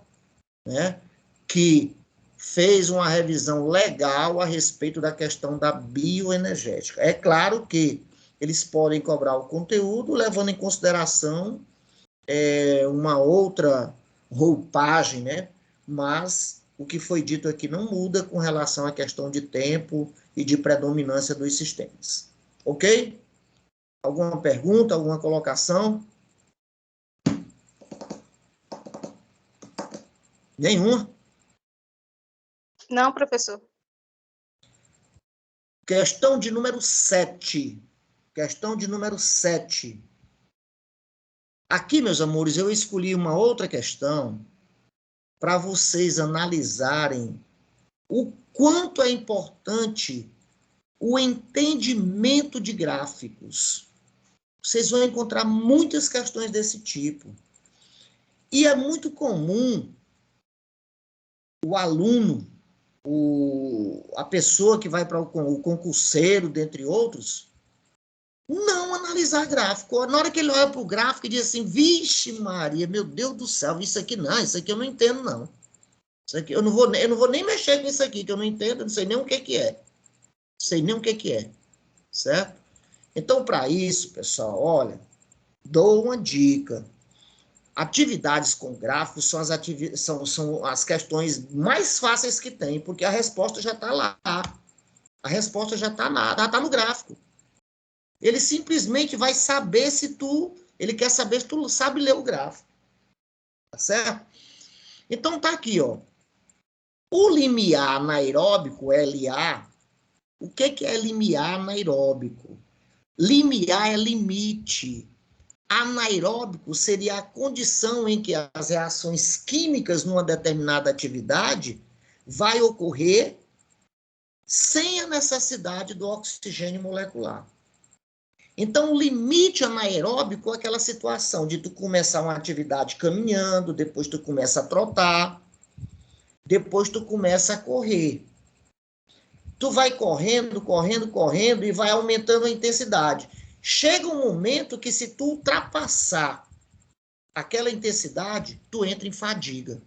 né, que fez uma revisão legal a respeito da questão da bioenergética. É claro que eles podem cobrar o conteúdo levando em consideração uma outra roupagem, né? Mas o que foi dito aqui não muda com relação à questão de tempo e de predominância dos sistemas. Ok? Alguma pergunta, alguma colocação? Nenhuma? Não, professor. Questão de número 7. Questão de número 7. Aqui, meus amores, eu escolhi uma outra questão para vocês analisarem o quanto é importante o entendimento de gráficos. Vocês vão encontrar muitas questões desse tipo. E é muito comum o aluno, a pessoa que vai para o concurseiro, dentre outros, não analisar gráfico. Na hora que ele olha para o gráfico e diz assim, vixe Maria, meu Deus do céu, isso aqui não, isso aqui eu não entendo não. Isso aqui, eu não vou nem mexer com isso aqui, que eu não entendo, não sei nem o que é. Não sei nem o que é, certo? Então, para isso, pessoal, olha, dou uma dica. Atividades com gráficos são as questões mais fáceis que tem, porque a resposta já está lá. A resposta já está no gráfico. Ele simplesmente vai saber ele quer saber se tu sabe ler o gráfico. Tá certo? Então tá aqui, ó. O limiar anaeróbico, LA, o que é limiar anaeróbico? Limiar é limite. Anaeróbico seria a condição em que as reações químicas numa determinada atividade vai ocorrer sem a necessidade do oxigênio molecular. Então, o limite anaeróbico é aquela situação de tu começar uma atividade caminhando, depois tu começa a trotar, depois tu começa a correr. Tu vai correndo, correndo, correndo e vai aumentando a intensidade. Chega um momento que se tu ultrapassar aquela intensidade, tu entra em fadiga,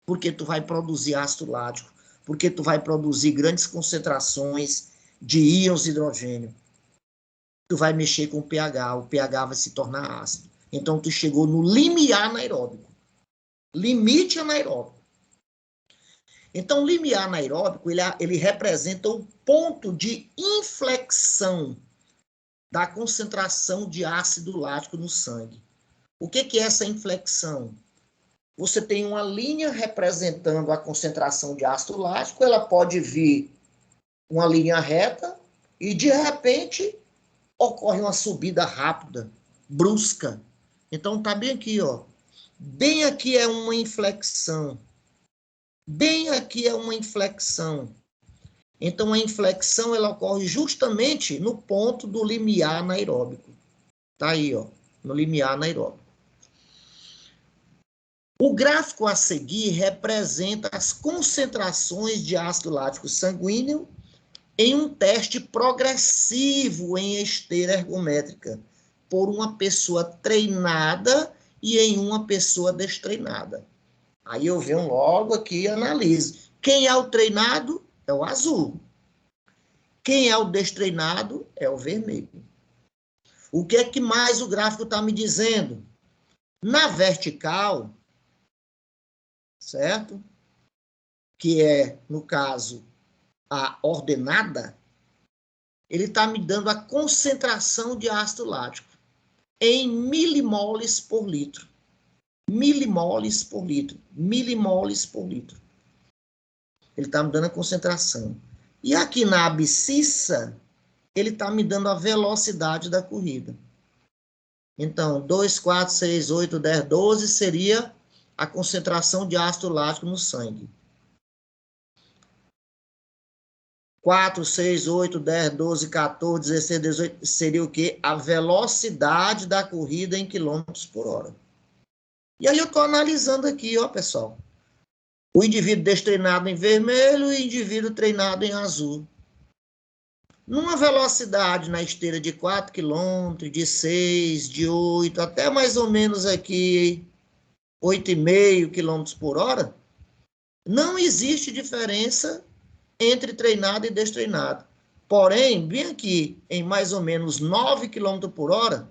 porque tu vai produzir ácido lático, porque tu vai produzir grandes concentrações de íons de hidrogênio. Tu vai mexer com o pH vai se tornar ácido. Então, tu chegou no limiar anaeróbico. Limite anaeróbico. Então, o limiar anaeróbico, ele representa o ponto de inflexão da concentração de ácido lático no sangue. O que é essa inflexão? Você tem uma linha representando a concentração de ácido lático, ela pode vir uma linha reta e, de repente, ocorre uma subida rápida, brusca. Então, tá bem aqui, ó. Bem aqui é uma inflexão. Bem aqui é uma inflexão. Então, a inflexão ela ocorre justamente no ponto do limiar anaeróbico. Tá aí, ó, no limiar anaeróbico. O gráfico a seguir representa as concentrações de ácido lático sanguíneo em um teste progressivo em esteira ergométrica por uma pessoa treinada e em uma pessoa destreinada. Aí eu venho logo aqui e analiso. Quem é o treinado? É o azul. Quem é o destreinado? É o vermelho. O que é que mais o gráfico está me dizendo? Na vertical, certo? Que é, no caso, a ordenada, ele está me dando a concentração de ácido lático em milimoles por litro. Milimoles por litro. Milimoles por litro. Ele está me dando a concentração. E aqui na abscissa, ele está me dando a velocidade da corrida. Então, 2, 4, 6, 8, 10, 12 seria a concentração de ácido lático no sangue. 4, 6, 8, 10, 12, 14, 16, 18 seria o quê? A velocidade da corrida em quilômetros por hora. E aí eu estou analisando aqui, ó, pessoal. O indivíduo destreinado em vermelho e o indivíduo treinado em azul. Numa velocidade na esteira de 4 km, de 6, de 8, até mais ou menos aqui 8,5 km por hora, não existe diferença entre treinado e destreinado. Porém, bem aqui, em mais ou menos 9 km por hora,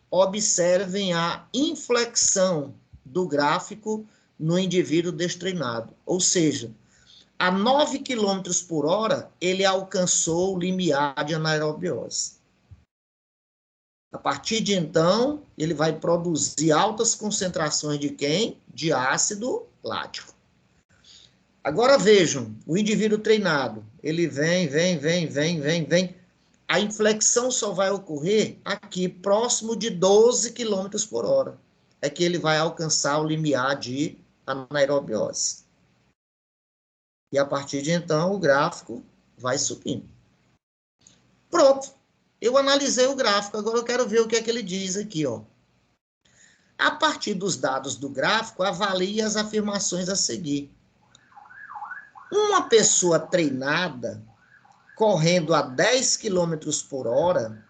observem a inflexão do gráfico no indivíduo destreinado. Ou seja, a 9 km por hora, ele alcançou o limiar de anaerobiose. A partir de então, ele vai produzir altas concentrações de quem? De ácido lático. Agora vejam, o indivíduo treinado, ele vem. A inflexão só vai ocorrer aqui, próximo de 12 km por hora. É que ele vai alcançar o limiar de anaerobiose. E a partir de então, o gráfico vai subindo. Pronto. Eu analisei o gráfico, agora eu quero ver o que é que ele diz aqui, ó. A partir dos dados do gráfico, avalie as afirmações a seguir. Uma pessoa treinada, correndo a 10 km por hora,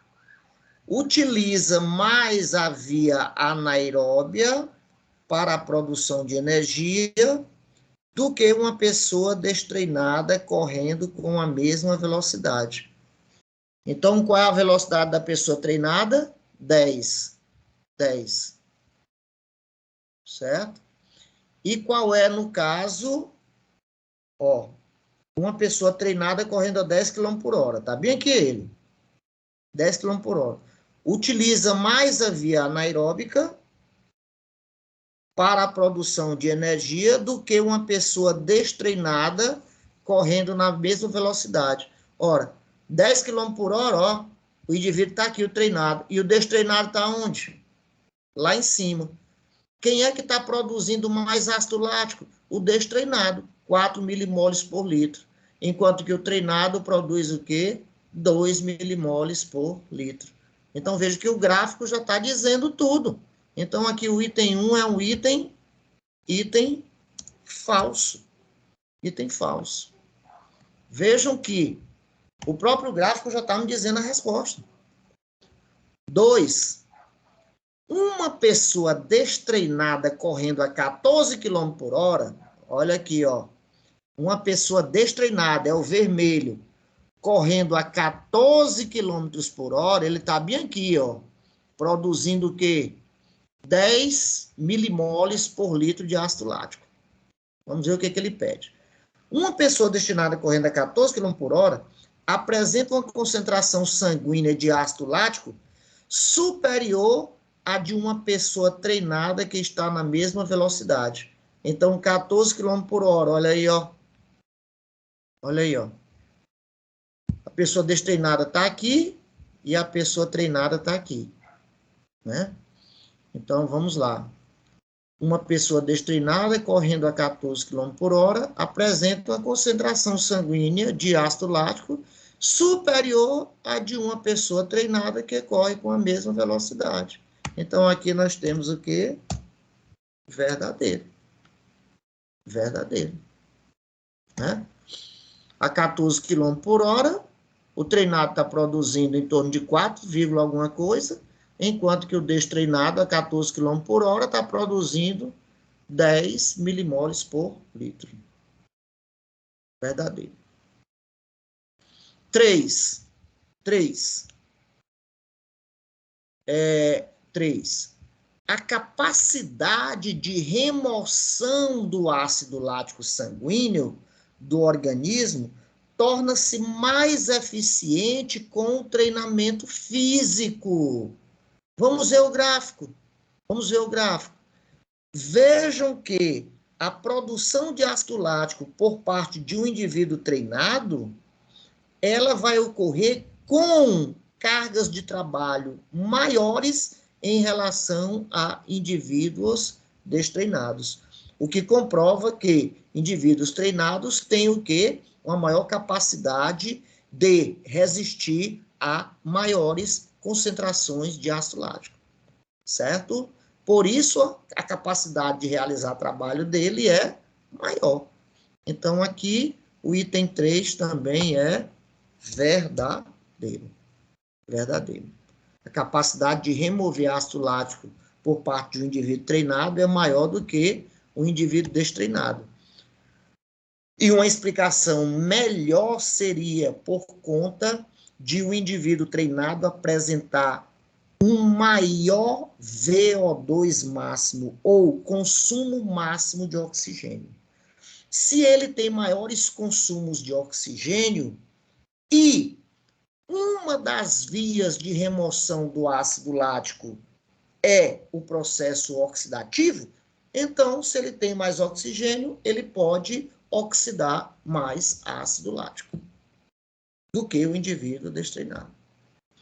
utiliza mais a via anaeróbia para a produção de energia do que uma pessoa destreinada correndo com a mesma velocidade. Então, qual é a velocidade da pessoa treinada? 10. 10. Certo? E qual é, no caso, ó, uma pessoa treinada correndo a 10 km por hora. Tá bem aqui ele. 10 km por hora. Utiliza mais a via anaeróbica para a produção de energia do que uma pessoa destreinada correndo na mesma velocidade. Ora, 10 km por hora, ó, o indivíduo está aqui, o treinado. E o destreinado está onde? Lá em cima. Quem é que está produzindo mais ácido lático? O destreinado, 4 milimoles por litro. Enquanto que o treinado produz o quê? 2 milimoles por litro. Então, veja que o gráfico já está dizendo tudo. Então, aqui o item 1 é um item falso. Item falso. Vejam que o próprio gráfico já está me dizendo a resposta. 2. Uma pessoa destreinada correndo a 14 km por hora, olha aqui, ó. Uma pessoa destreinada, é o vermelho, correndo a 14 km por hora, ele está bem aqui, ó, produzindo o quê? 10 milimoles por litro de ácido lático. Vamos ver o que ele pede. Uma pessoa destinada correndo a 14 km por hora apresenta uma concentração sanguínea de ácido lático superior à de uma pessoa treinada que está na mesma velocidade. Então, 14 km por hora, olha aí, ó. Olha aí, ó. A pessoa destreinada está aqui e a pessoa treinada está aqui, né? Então, vamos lá. Uma pessoa destreinada correndo a 14 km por hora apresenta uma concentração sanguínea de ácido lático superior à de uma pessoa treinada que corre com a mesma velocidade. Então, aqui nós temos o quê? Verdadeiro. Verdadeiro. Né? A 14 km por hora, o treinado está produzindo em torno de 4, alguma coisa, enquanto que o destreinado a 14 km por hora está produzindo 10 milimoles por litro. Verdadeiro. 3. A capacidade de remoção do ácido lático sanguíneo do organismo torna-se mais eficiente com o treinamento físico. Vamos ver o gráfico. Vejam que a produção de ácido lático por parte de um indivíduo treinado, ela vai ocorrer com cargas de trabalho maiores em relação a indivíduos destreinados. O que comprova que indivíduos treinados têm o quê? Uma maior capacidade de resistir a maiores concentrações de ácido lático, certo? Por isso, a capacidade de realizar trabalho dele é maior. Então, aqui, o item 3 também é verdadeiro. Verdadeiro. A capacidade de remover ácido lático por parte de um indivíduo treinado é maior do que um indivíduo destreinado. E uma explicação melhor seria por conta de um indivíduo treinado apresentar um maior VO2 máximo ou consumo máximo de oxigênio. Se ele tem maiores consumos de oxigênio e uma das vias de remoção do ácido lático é o processo oxidativo, então, se ele tem mais oxigênio, ele pode oxidar mais ácido lático do que o indivíduo destreinado.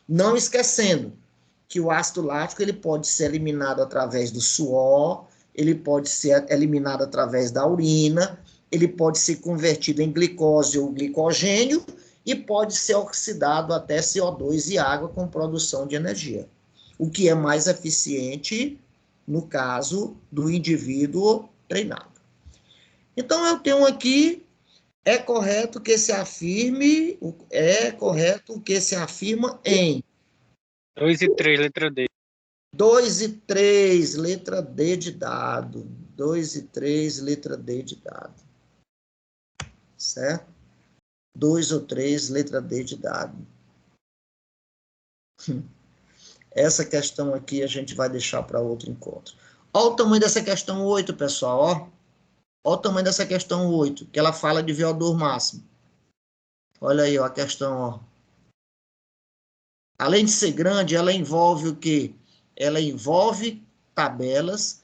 Não esquecendo que o ácido lático ele pode ser eliminado através do suor, ele pode ser eliminado através da urina, ele pode ser convertido em glicose ou glicogênio e pode ser oxidado até CO2 e água com produção de energia. O que é mais eficiente no caso do indivíduo treinado. Então, eu tenho aqui, é correto que se afirma em 2 e 3, letra D. 2 e 3, letra D de dado. 2 e 3, letra D de dado. Certo? 2 ou 3, letra D de dado. Essa questão aqui a gente vai deixar para outro encontro. Olha o tamanho dessa questão 8, pessoal. Olha o tamanho dessa questão 8, que ela fala de VO2 máximo. Olha aí, ó, a questão, ó. Além de ser grande, ela envolve o quê? Ela envolve tabelas.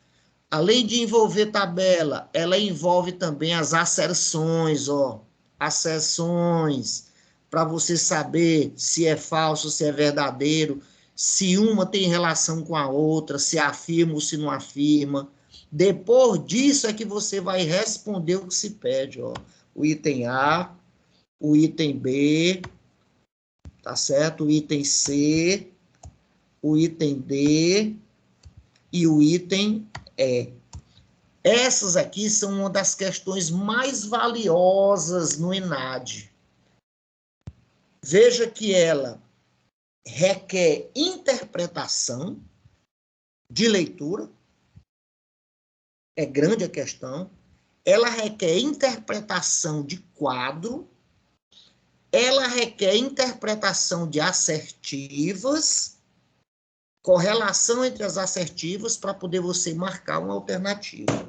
Além de envolver tabela, ela envolve também as asserções, ó. Asserções, para você saber se é falso, se é verdadeiro, se uma tem relação com a outra, se afirma ou se não afirma. Depois disso é que você vai responder o que se pede, ó. O item A, o item B, tá certo? O item C, o item D e o item E. Essas aqui são uma das questões mais valiosas no ENAD. Veja que ela requer interpretação de leitura, é grande a questão, ela requer interpretação de quadro, ela requer interpretação de assertivas, correlação entre as assertivas para poder você marcar uma alternativa.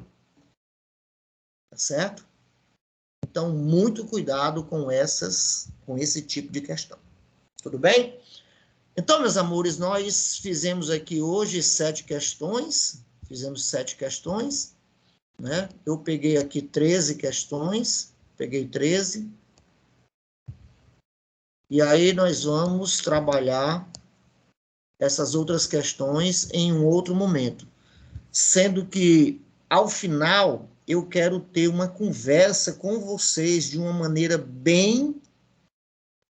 Tá certo? Então, muito cuidado com esse tipo de questão. Tudo bem? Então, meus amores, nós fizemos aqui hoje 7 questões. Fizemos 7 questões, né? Eu peguei aqui 13 questões. Peguei 13. E aí nós vamos trabalhar essas outras questões em um outro momento. Sendo que, ao final, eu quero ter uma conversa com vocês de uma maneira bem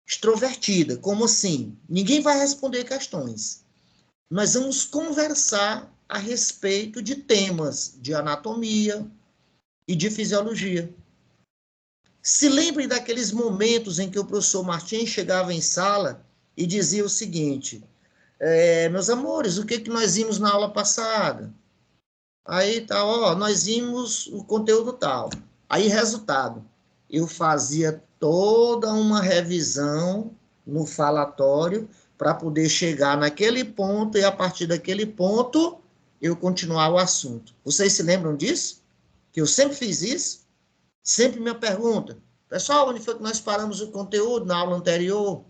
extrovertida. Como assim? Ninguém vai responder questões. Nós vamos conversar a respeito de temas de anatomia e de fisiologia. Se lembrem daqueles momentos em que o professor Martins chegava em sala e dizia o seguinte: meus amores, o que nós vimos na aula passada? Aí tá, ó, nós vimos o conteúdo tal. Aí, resultado, eu fazia toda uma revisão no falatório para poder chegar naquele ponto e, a partir daquele ponto, eu continuar o assunto. Vocês se lembram disso? Que eu sempre fiz isso? Sempre me pergunta, pessoal, onde foi que nós paramos o conteúdo na aula anterior?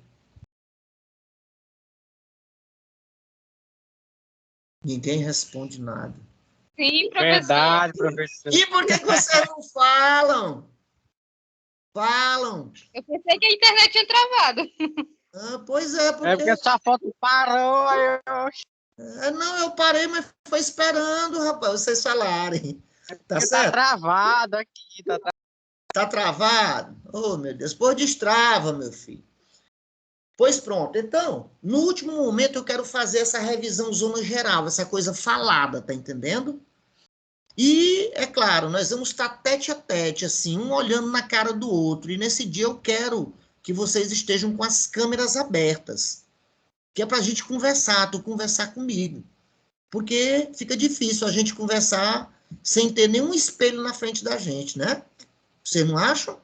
Ninguém responde nada. Sim, professor. Verdade, professor. E por que vocês não falam? Falam. Eu pensei que a internet tinha travado. Pois é, porque... É porque sua foto parou. Não, eu parei, mas foi esperando, rapaz, vocês falarem. Tá certo? Tá travado aqui. Tá travado? Oh, meu Deus. Pois destrava, meu filho. Pois pronto. Então, no último momento, eu quero fazer essa revisão zona geral, essa coisa falada, tá entendendo? E, é claro, nós vamos estar tete a tete, assim, um olhando na cara do outro. E nesse dia eu quero que vocês estejam com as câmeras abertas, que é para a gente conversar, tu conversar comigo. Porque fica difícil a gente conversar sem ter nenhum espelho na frente da gente, né? Vocês não acham?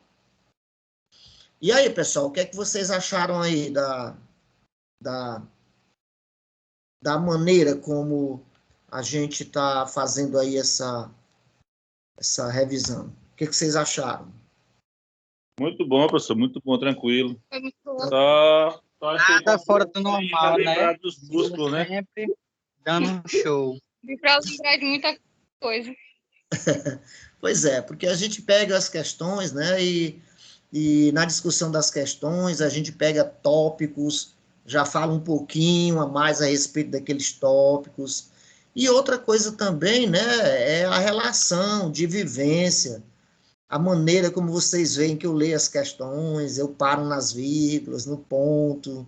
E aí, pessoal, o que é que vocês acharam aí da maneira como a gente está fazendo aí essa revisão? O que vocês acharam? Muito bom, professor, muito bom, tranquilo. Foi muito bom. Só Nada fora do normal, né? Dos músculos, né? Sempre dando um show. E para lembrar de muita coisa. Pois é, porque a gente pega as questões, né, e na discussão das questões a gente pega tópicos, já fala um pouquinho a mais a respeito daqueles tópicos. E outra coisa também, né, é a relação de vivência, a maneira como vocês veem que eu leio as questões, eu paro nas vírgulas, no ponto.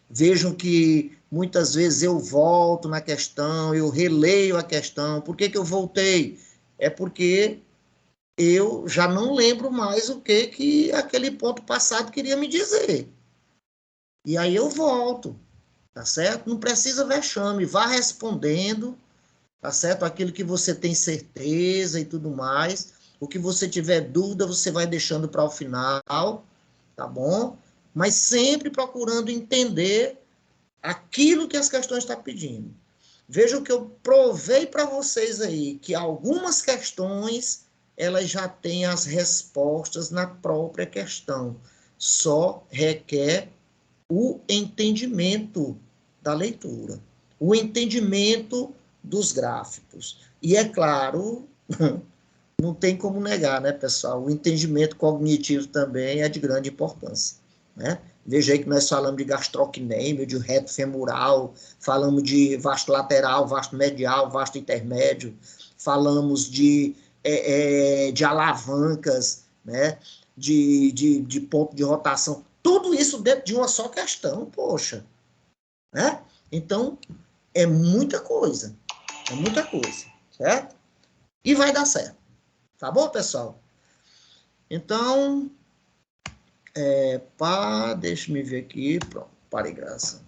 Vejam que muitas vezes eu volto na questão, eu releio a questão. Por que eu voltei? É porque eu já não lembro mais o que aquele ponto passado queria me dizer. E aí eu volto, tá certo? Não precisa vexame, vá respondendo, tá certo? Aquilo que você tem certeza e tudo mais. O que você tiver dúvida, você vai deixando para o final, tá bom? Mas sempre procurando entender aquilo que as questões estão pedindo. Vejam que eu provei para vocês aí que algumas questões elas já têm as respostas na própria questão. Só requer o entendimento da leitura, o entendimento dos gráficos. E, é claro, não tem como negar, né, pessoal? O entendimento cognitivo também é de grande importância, né? Veja aí que nós falamos de gastrocnêmio, de reto femoral, falamos de vasto lateral, vasto medial, vasto intermédio, falamos de alavancas, né? de ponto de rotação. Tudo isso dentro de uma só questão, poxa. Né? Então, é muita coisa. É muita coisa, certo? E vai dar certo. Tá bom, pessoal? Então, deixa eu me ver aqui. Pronto, parei, graça.